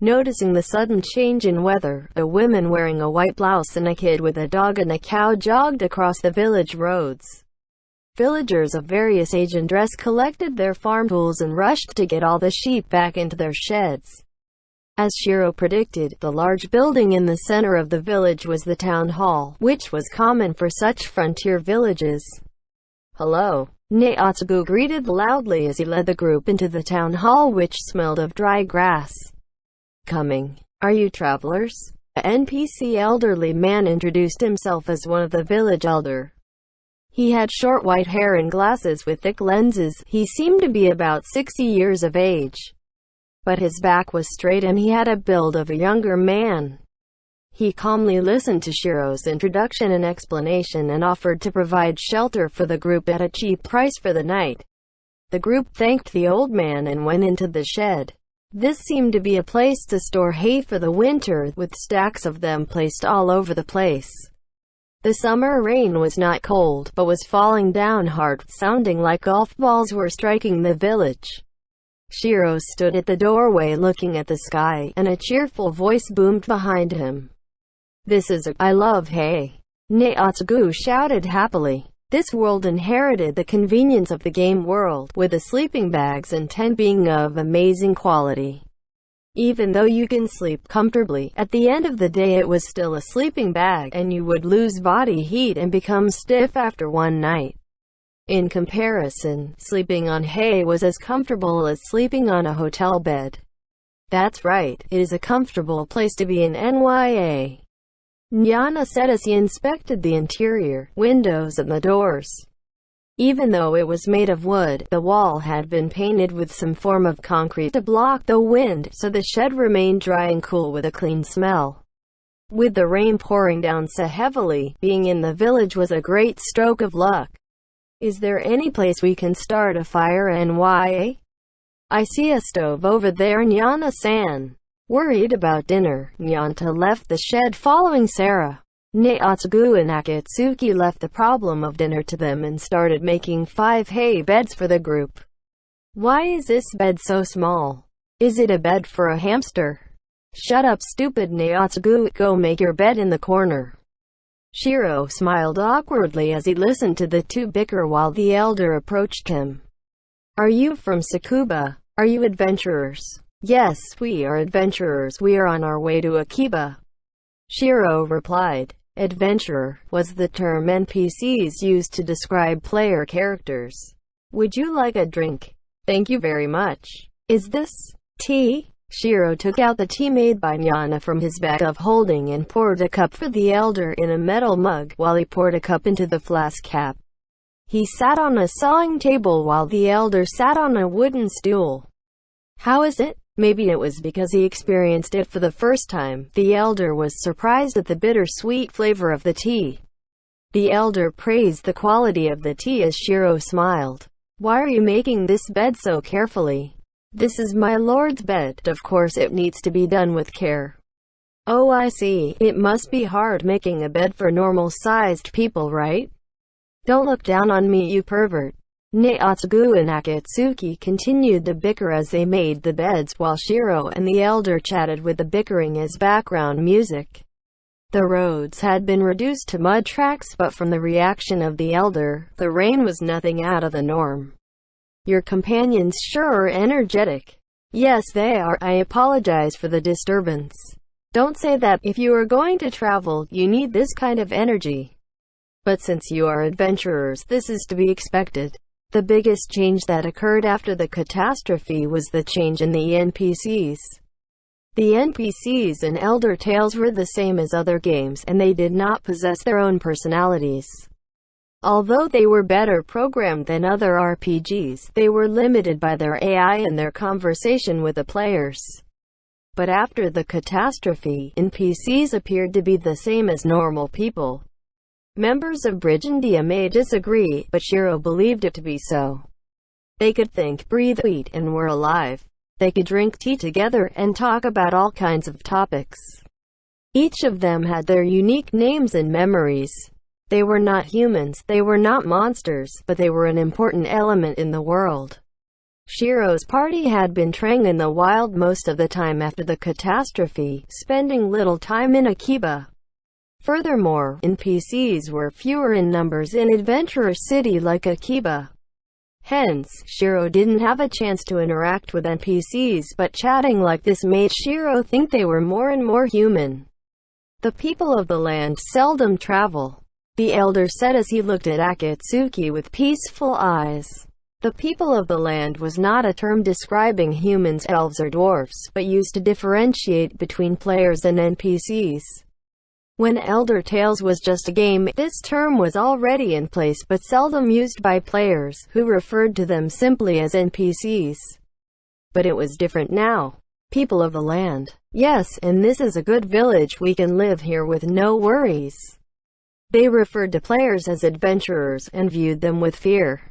Noticing the sudden change in weather, a woman wearing a white blouse and a kid with a dog and a cow jogged across the village roads. Villagers of various age and dress collected their farm tools and rushed to get all the sheep back into their sheds. As Shiro predicted, the large building in the center of the village was the town hall, which was common for such frontier villages. "Hello," Neotsugu greeted loudly as he led the group into the town hall, which smelled of dry grass. "Coming. Are you travelers?" A NPC elderly man introduced himself as one of the village elder. He had short white hair and glasses with thick lenses. He seemed to be about 60 years of age, but his back was straight and he had a build of a younger man. He calmly listened to Shiro's introduction and explanation and offered to provide shelter for the group at a cheap price for the night. The group thanked the old man and went into the shed. This seemed to be a place to store hay for the winter, with stacks of them placed all over the place. The summer rain was not cold, but was falling down hard, sounding like golf balls were striking the village. Shiro stood at the doorway looking at the sky, and a cheerful voice boomed behind him. I love hay," Neotsugu shouted happily. This world inherited the convenience of the game world, with the sleeping bags and tent being of amazing quality. Even though you can sleep comfortably, at the end of the day it was still a sleeping bag, and you would lose body heat and become stiff after one night. In comparison, sleeping on hay was as comfortable as sleeping on a hotel bed. "That's right, it is a comfortable place to be in NYA," Nyana said as he inspected the interior, windows and the doors. Even though it was made of wood, the wall had been painted with some form of concrete to block the wind, so the shed remained dry and cool with a clean smell. With the rain pouring down so heavily, being in the village was a great stroke of luck. "Is there any place we can start a fire NYA? I see a stove over there," Nyana-san. Worried about dinner, Nyanta left the shed following Sarah. Neotsugu and Akatsuki left the problem of dinner to them and started making 5 hay beds for the group. "Why is this bed so small? Is it a bed for a hamster?" "Shut up, stupid Neotsugu, go make your bed in the corner." Shiro smiled awkwardly as he listened to the two bicker while the elder approached him. "Are you from Tsukuba? Are you adventurers?" "Yes, we are adventurers. We are on our way to Akiba," Shiro replied. Adventurer was the term NPCs used to describe player characters. "Would you like a drink?" "Thank you very much." "Is this tea?" Shiro took out the tea made by Nyana from his bag of holding and poured a cup for the elder in a metal mug, while he poured a cup into the flask cap. He sat on a sawing table while the elder sat on a wooden stool. "How is it?" Maybe it was because he experienced it for the first time. The elder was surprised at the bitter-sweet flavor of the tea. The elder praised the quality of the tea as Shiro smiled. "Why are you making this bed so carefully?" "This is my lord's bed. Of course it needs to be done with care." "Oh, I see. It must be hard making a bed for normal-sized people, right?" "Don't look down on me, you pervert." Neotsugu and Akatsuki continued to bicker as they made the beds, while Shiro and the elder chatted with the bickering as background music. The roads had been reduced to mud tracks, but from the reaction of the elder, the rain was nothing out of the norm. "Your companions sure are energetic." Yes, they are. I apologize for the disturbance. Don't say that. If you are going to travel, you need this kind of energy. But since you are adventurers, this is to be expected. The biggest change that occurred after the catastrophe was the change in the NPCs. The NPCs in Elder Tales were the same as other games, and they did not possess their own personalities. Although they were better programmed than other RPGs, they were limited by their AI and their conversation with the players. But after the catastrophe, NPCs appeared to be the same as normal people. Members of Brigandia may disagree, but Shiro believed it to be so. They could think, breathe, eat, and were alive. They could drink tea together and talk about all kinds of topics. Each of them had their unique names and memories. They were not humans, they were not monsters, but they were an important element in the world. Shiro's party had been straying in the wild most of the time after the catastrophe, spending little time in Akiba. Furthermore, NPCs were fewer in numbers in Adventurer City like Akiba. Hence, Shiro didn't have a chance to interact with NPCs, but chatting like this made Shiro think they were more and more human. The people of the land seldom travel, the elder said as he looked at Akatsuki with peaceful eyes. The people of the land was not a term describing humans, elves or dwarfs, but used to differentiate between players and NPCs. When Elder Tales was just a game, this term was already in place but seldom used by players, who referred to them simply as NPCs. But it was different now. People of the land. Yes, and this is a good village, we can live here with no worries. They referred to players as adventurers, and viewed them with fear.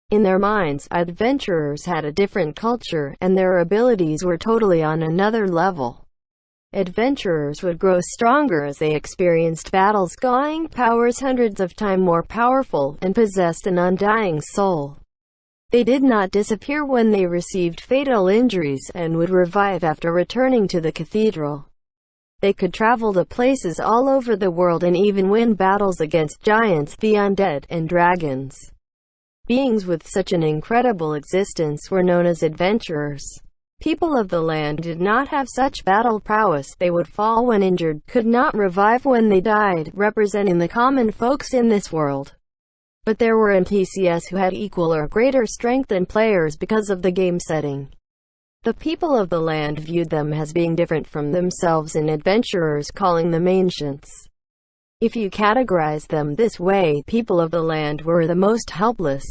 In their minds, adventurers had a different culture, and their abilities were totally on another level. Adventurers would grow stronger as they experienced battles, gaining powers hundreds of times more powerful, and possessed an undying soul. They did not disappear when they received fatal injuries, and would revive after returning to the cathedral. They could travel to places all over the world and even win battles against giants, the undead, and dragons. Beings with such an incredible existence were known as adventurers. People of the land did not have such battle prowess. They would fall when injured, could not revive when they died, representing the common folks in this world. But there were NPCs who had equal or greater strength than players because of the game setting. The people of the land viewed them as being different from themselves and adventurers, calling them ancients. If you categorize them this way, people of the land were the most helpless.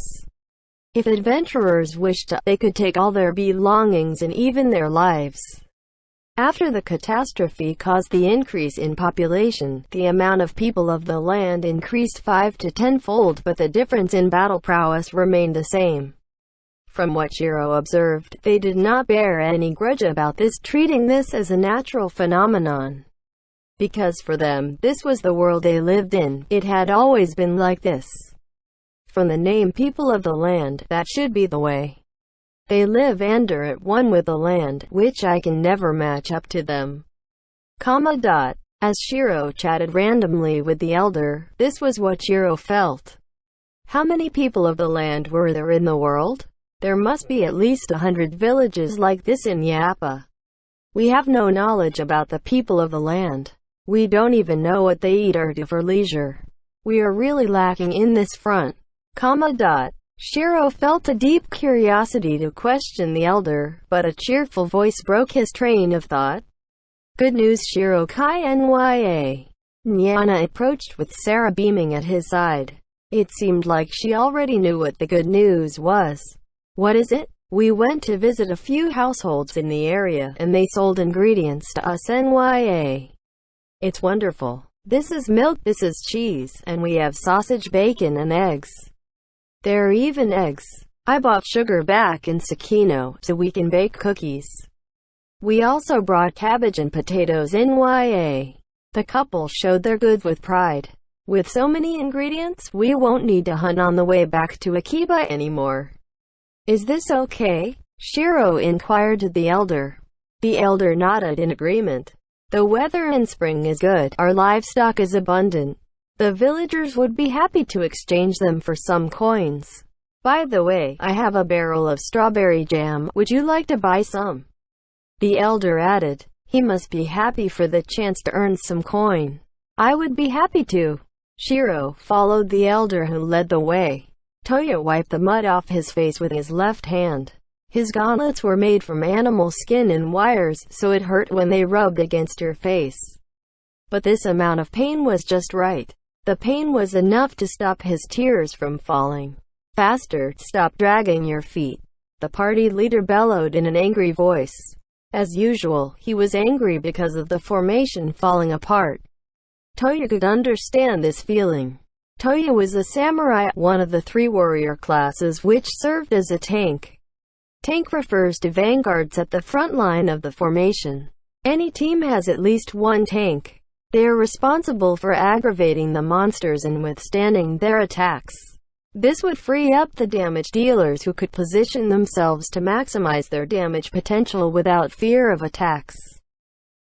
If adventurers wished to, they could take all their belongings and even their lives. After the catastrophe caused the increase in population, the amount of people of the land increased 5 to 10-fold, but the difference in battle prowess remained the same. From what Shiro observed, they did not bear any grudge about this, treating this as a natural phenomenon. Because for them, this was the world they lived in. It had always been like this. From the name people of the land, that should be the way. They live and are at one with the land, which I can never match up to them. As Shiro chatted randomly with the elder, this was what Shiro felt. How many people of the land were there in the world? There must be at least 100 villages like this in Yappa. We have no knowledge about the people of the land. We don't even know what they eat or do for leisure. We are really lacking in this front. Shiro felt a deep curiosity to question the elder, but a cheerful voice broke his train of thought. Good news, Shiro Kai Nya. Nyana approached with Sarah beaming at his side. It seemed like she already knew what the good news was. What is it? We went to visit a few households in the area, and they sold ingredients to us. Nya. It's wonderful. This is milk, this is cheese, and we have sausage, bacon, and eggs. There are even eggs. I bought sugar back in Sakino, so we can bake cookies. We also brought cabbage and potatoes. Nya. The couple showed their goods with pride. With so many ingredients, we won't need to hunt on the way back to Akiba anymore. Is this okay? Shiro inquired of the elder. The elder nodded in agreement. The weather in spring is good, our livestock is abundant. The villagers would be happy to exchange them for some coins. By the way, I have a barrel of strawberry jam. Would you like to buy some? The elder added. He must be happy for the chance to earn some coin. I would be happy to. Shiro followed the elder who led the way. Toya wiped the mud off his face with his left hand. His gauntlets were made from animal skin and wires, so it hurt when they rubbed against your face. But this amount of pain was just right. The pain was enough to stop his tears from falling. Faster, stop dragging your feet. The party leader bellowed in an angry voice. As usual, he was angry because of the formation falling apart. Toya could understand this feeling. Toya was a samurai, one of the 3 warrior classes which served as a tank. Tank refers to vanguards at the front line of the formation. Any team has at least one tank. They are responsible for aggravating the monsters and withstanding their attacks. This would free up the damage dealers who could position themselves to maximize their damage potential without fear of attacks.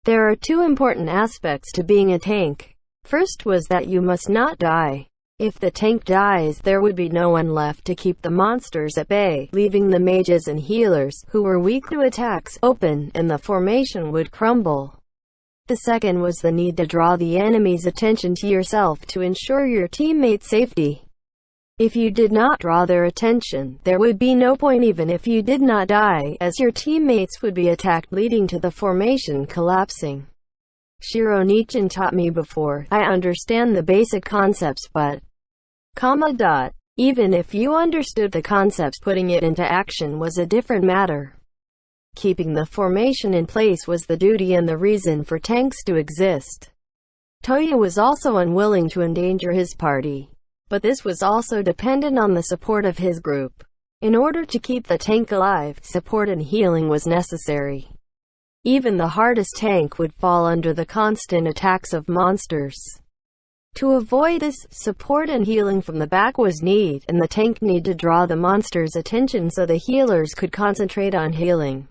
There are 2 important aspects to being a tank. First was that you must not die. If the tank dies, there would be no one left to keep the monsters at bay, leaving the mages and healers, who were weak to attacks, open, and the formation would crumble. The second was the need to draw the enemy's attention to yourself to ensure your teammates' safety. If you did not draw their attention, there would be no point even if you did not die, as your teammates would be attacked, leading to the formation collapsing. Shiro Nichin taught me before. I understand the basic concepts, but even if you understood the concepts, putting it into action was a different matter. Keeping the formation in place was the duty and the reason for tanks to exist. Toya was also unwilling to endanger his party. But this was also dependent on the support of his group. In order to keep the tank alive, support and healing was necessary. Even the hardest tank would fall under the constant attacks of monsters. To avoid this, support and healing from the back was needed, and the tank needed to draw the monsters' attention so the healers could concentrate on healing.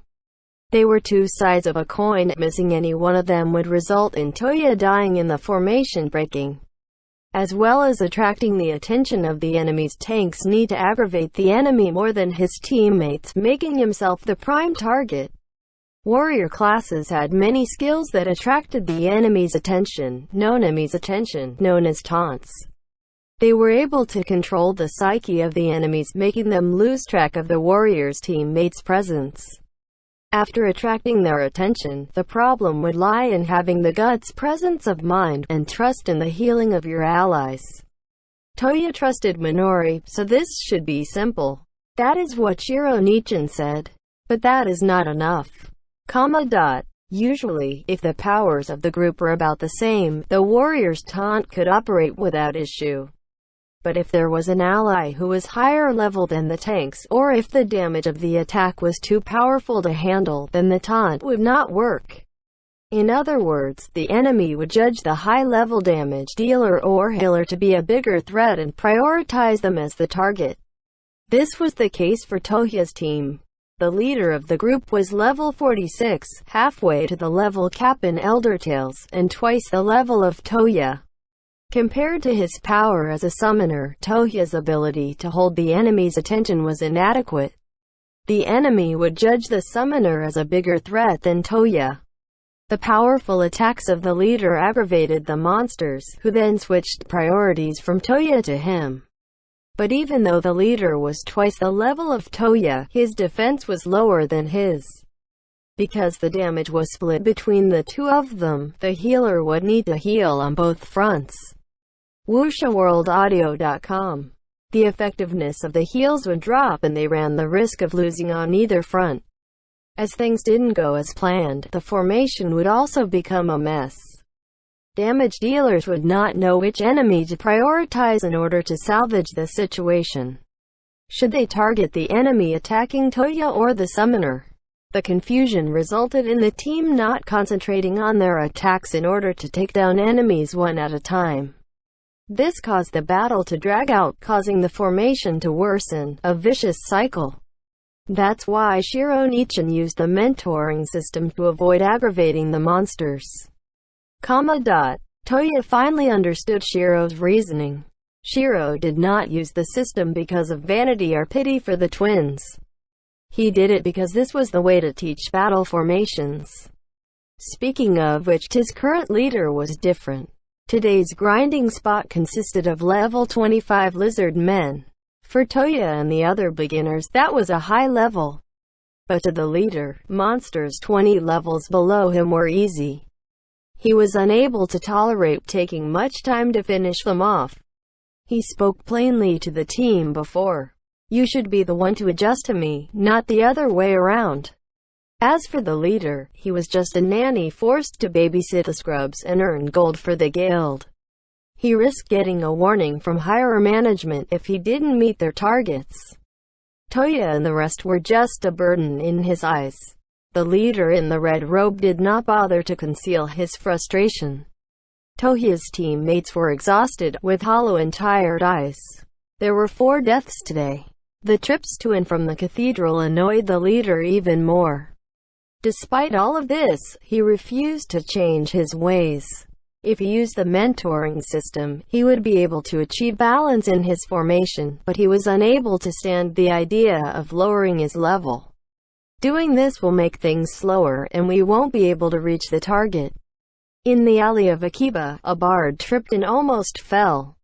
They were 2 sides of a coin. Missing any one of them would result in Toya dying and the formation breaking. As well as attracting the attention of the enemy's tanks need to aggravate the enemy more than his teammates, making himself the prime target. Warrior classes had many skills that attracted the enemy's attention, known as taunts. They were able to control the psyche of the enemies, making them lose track of the warrior's teammates' presence. After attracting their attention, the problem would lie in having the guts, presence of mind, and trust in the healing of your allies. Toya trusted Minori, so this should be simple. That is what Shiro Nichin said. But that is not enough. Usually, if the powers of the group were about the same, the warrior's taunt could operate without issue. But if there was an ally who was higher level than the tanks, or if the damage of the attack was too powerful to handle, then the taunt would not work. In other words, the enemy would judge the high-level damage dealer or healer to be a bigger threat and prioritize them as the target. This was the case for Toya's team. The leader of the group was level 46, halfway to the level cap in Elder Tales, and twice the level of Toya. Compared to his power as a summoner, Toya's ability to hold the enemy's attention was inadequate. The enemy would judge the summoner as a bigger threat than Toya. The powerful attacks of the leader aggravated the monsters, who then switched priorities from Toya to him. But even though the leader was twice the level of Toya, his defense was lower than his. Because the damage was split between the 2 of them, the healer would need to heal on both fronts. WuxiaWorldAudio.com. The effectiveness of the heals would drop and they ran the risk of losing on either front. As things didn't go as planned, the formation would also become a mess. Damage dealers would not know which enemy to prioritize in order to salvage the situation. Should they target the enemy attacking Toya or the summoner? The confusion resulted in the team not concentrating on their attacks in order to take down enemies one at a time. This caused the battle to drag out, causing the formation to worsen, a vicious cycle. That's why Shiro Nichin used the mentoring system to avoid aggravating the monsters. Toya finally understood Shiro's reasoning. Shiro did not use the system because of vanity or pity for the twins. He did it because this was the way to teach battle formations. Speaking of which, his current leader was different. Today's grinding spot consisted of level 25 lizard men. For Toya and the other beginners, that was a high level. But to the leader, monsters 20 levels below him were easy. He was unable to tolerate taking much time to finish them off. He spoke plainly to the team before. You should be the one to adjust to me, not the other way around. As for the leader, he was just a nanny forced to babysit the scrubs and earn gold for the guild. He risked getting a warning from higher management if he didn't meet their targets. Toya and the rest were just a burden in his eyes. The leader in the red robe did not bother to conceal his frustration. Toya's teammates were exhausted, with hollow and tired eyes. There were 4 deaths today. The trips to and from the cathedral annoyed the leader even more. Despite all of this, he refused to change his ways. If he used the mentoring system, he would be able to achieve balance in his formation, but he was unable to stand the idea of lowering his level. Doing this will make things slower, and we won't be able to reach the target. In the alley of Akiba, a bard tripped and almost fell.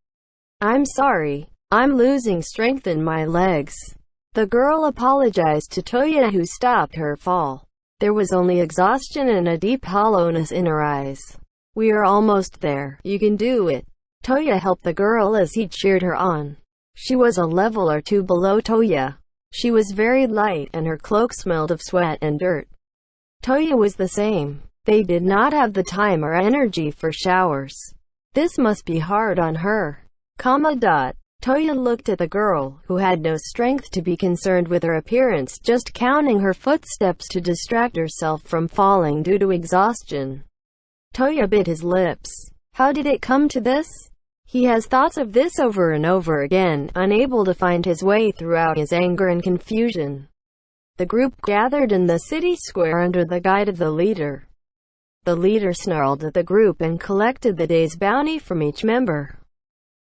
I'm sorry. I'm losing strength in my legs. The girl apologized to Toya, who stopped her fall. There was only exhaustion and a deep hollowness in her eyes. We are almost there. You can do it. Toya helped the girl as he cheered her on. She was a level or 2 below Toya. She was very light and her cloak smelled of sweat and dirt. Toya was the same. They did not have the time or energy for showers. This must be hard on her. Toya looked at the girl, who had no strength to be concerned with her appearance, just counting her footsteps to distract herself from falling due to exhaustion. Toya bit his lips. How did it come to this? He has thoughts of this over and over again, unable to find his way throughout his anger and confusion. The group gathered in the city square under the guide of the leader. The leader snarled at the group and collected the day's bounty from each member.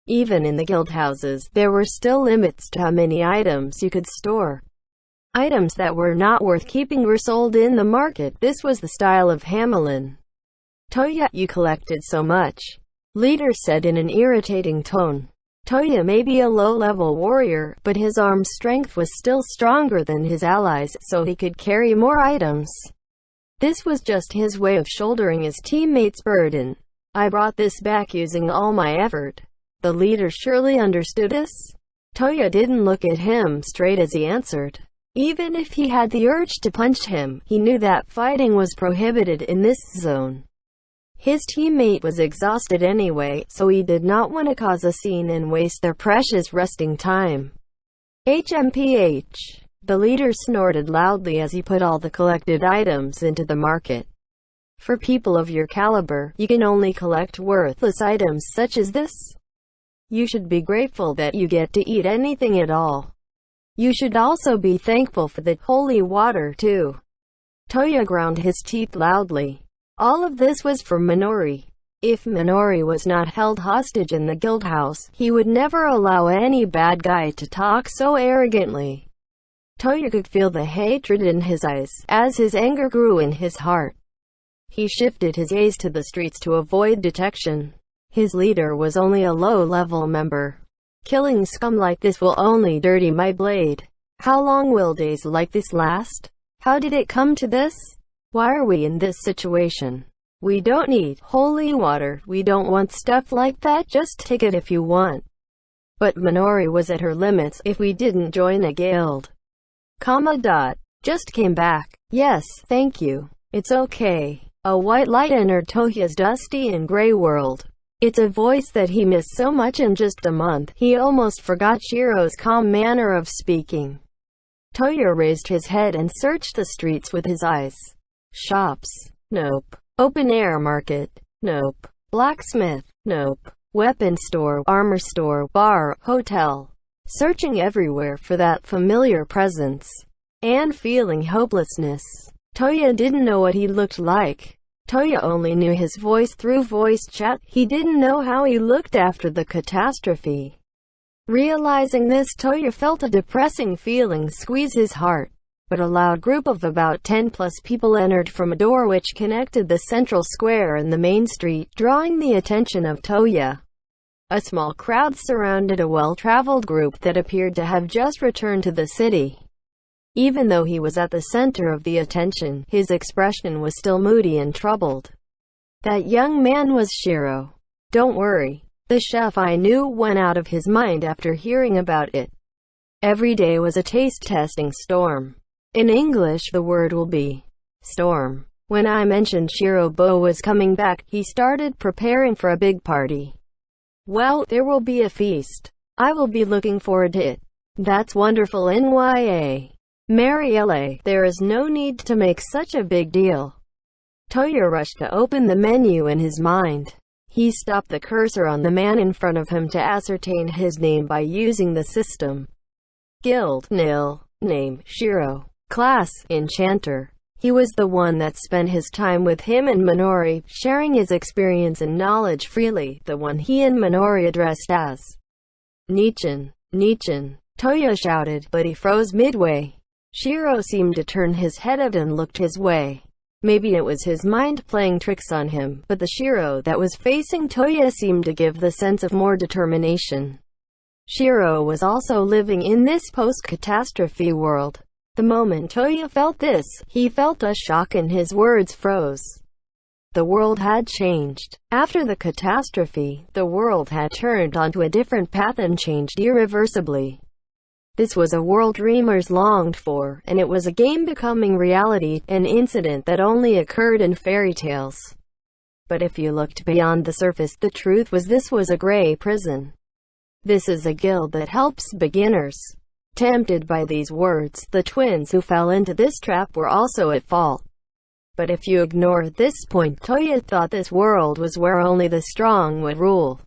Even in the guild houses, there were still limits to how many items you could store. Items that were not worth keeping were sold in the market. This was the style of Hamelin. Toya, you collected so much, leader said in an irritating tone. Toya may be a low-level warrior, but his arm strength was still stronger than his allies, so he could carry more items. This was just his way of shouldering his teammates' burden. I brought this back using all my effort. The leader surely understood this. Toya didn't look at him straight as he answered. Even if he had the urge to punch him, he knew that fighting was prohibited in this zone. His teammate was exhausted anyway, so he did not want to cause a scene and waste their precious resting time. HMPH. The leader snorted loudly as he put all the collected items into the market. For people of your caliber, you can only collect worthless items such as this. You should be grateful that you get to eat anything at all. You should also be thankful for the holy water too. Toya ground his teeth loudly. All of this was for Minori. If Minori was not held hostage in the guild house, he would never allow any bad guy to talk so arrogantly. Toya could feel the hatred in his eyes, as his anger grew in his heart. He shifted his gaze to the streets to avoid detection. His leader was only a low-level member. Killing scum like this will only dirty my blade. How long will days like this last? How did it come to this? Why are we in this situation? We don't need holy water. We don't want stuff like that. Just take it if you want. But Minori was at her limits if we didn't join a guild. Just came back. Yes, thank you. It's okay. A white light entered Toya's dusty and gray world. It's a voice that he missed so much in just a month, he almost forgot Shiro's calm manner of speaking. Toya raised his head and searched the streets with his eyes. Shops? Nope. Open-air market? Nope. Blacksmith? Nope. Weapon store, armor store, bar, hotel. Searching everywhere for that familiar presence. And feeling hopelessness. Toya didn't know what he looked like. Toya only knew his voice through voice chat. He didn't know how he looked after the catastrophe. Realizing this, Toya felt a depressing feeling squeeze his heart. But a loud group of about 10 plus people entered from a door which connected the central square and the main street, drawing the attention of Toya. A small crowd surrounded a well-traveled group that appeared to have just returned to the city. Even though he was at the center of the attention, his expression was still moody and troubled. That young man was Shiro. Don't worry. The chef I knew went out of his mind after hearing about it. Every day was a taste-testing storm. In English the word will be storm. When I mentioned Shiro was coming back, he started preparing for a big party. Well, there will be a feast. I will be looking forward to it. That's wonderful. Nya. Marielle, there is no need to make such a big deal. Toya rushed to open the menu in his mind. He stopped the cursor on the man in front of him to ascertain his name by using the system. Guild, nil. Name, Shiro. Class, Enchanter. He was the one that spent his time with him and Minori, sharing his experience and knowledge freely, the one he and Minori addressed as Nichan. Nichan, Toya shouted, but he froze midway. Shiro seemed to turn his head out and looked his way. Maybe it was his mind playing tricks on him, but the Shiro that was facing Toya seemed to give the sense of more determination. Shiro was also living in this post-catastrophe world. The moment Toya felt this, he felt a shock and his words froze. The world had changed. After the catastrophe, the world had turned onto a different path and changed irreversibly. This was a world dreamers longed for, and it was a game becoming reality, an incident that only occurred in fairy tales. But if you looked beyond the surface, the truth was this was a gray prison. This is a guild that helps beginners. Tempted by these words, the twins who fell into this trap were also at fault. But if you ignore this point, Toya thought this world was where only the strong would rule.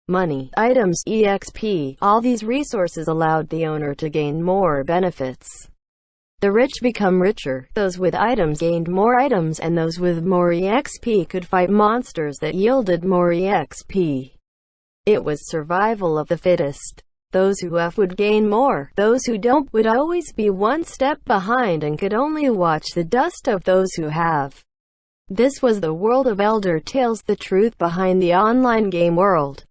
Money, items, EXP, all these resources allowed the owner to gain more benefits. The rich become richer, those with items gained more items, and those with more EXP could fight monsters that yielded more EXP. It was survival of the fittest. Those who have would gain more, those who don't would always be one step behind and could only watch the dust of those who have. This was the world of Elder Tales, the truth behind the online game world.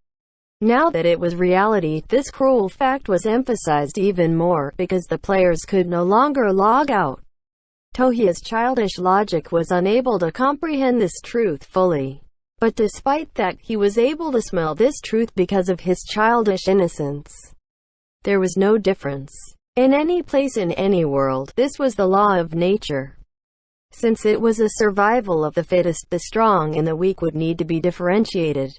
Now that it was reality, this cruel fact was emphasized even more, because the players could no longer log out. Toya's childish logic was unable to comprehend this truth fully. But despite that, he was able to smell this truth because of his childish innocence. There was no difference. In any place in any world, this was the law of nature. Since it was a survival of the fittest, the strong and the weak would need to be differentiated.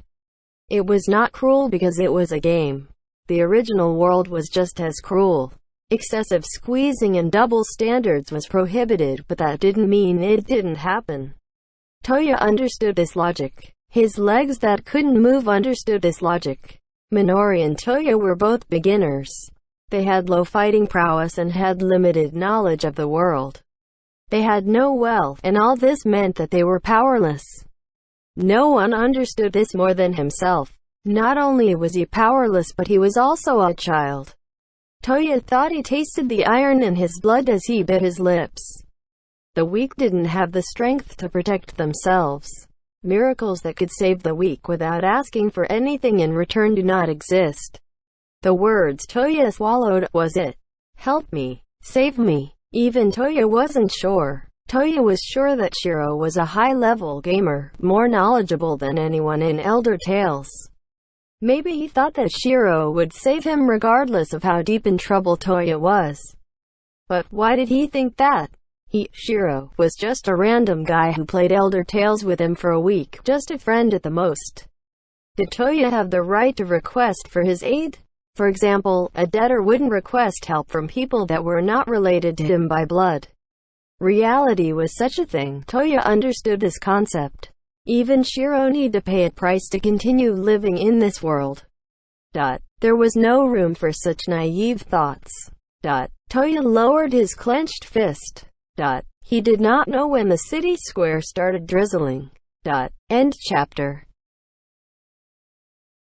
It was not cruel because it was a game. The original world was just as cruel. Excessive squeezing and double standards was prohibited, but that didn't mean it didn't happen. Toya understood this logic. His legs that couldn't move understood this logic. Minori and Toya were both beginners. They had low fighting prowess and had limited knowledge of the world. They had no wealth, and all this meant that they were powerless. No one understood this more than himself. Not only was he powerless, but he was also a child. Toya thought he tasted the iron in his blood as he bit his lips. The weak didn't have the strength to protect themselves. Miracles that could save the weak without asking for anything in return do not exist. The words Toya swallowed was it. Help me. Save me. Even Toya wasn't sure. Toya was sure that Shiro was a high-level gamer, more knowledgeable than anyone in Elder Tales. Maybe he thought that Shiro would save him regardless of how deep in trouble Toya was. But why did he think that? Shiro, was just a random guy who played Elder Tales with him for a week, just a friend at the most. Did Toya have the right to request for his aid? For example, a debtor wouldn't request help from people that were not related to him by blood. Reality was such a thing. Toya understood this concept. Even Shiro needed to pay a price to continue living in this world. There was no room for such naive thoughts. Toya lowered his clenched fist. He did not know when the city square started drizzling. End chapter.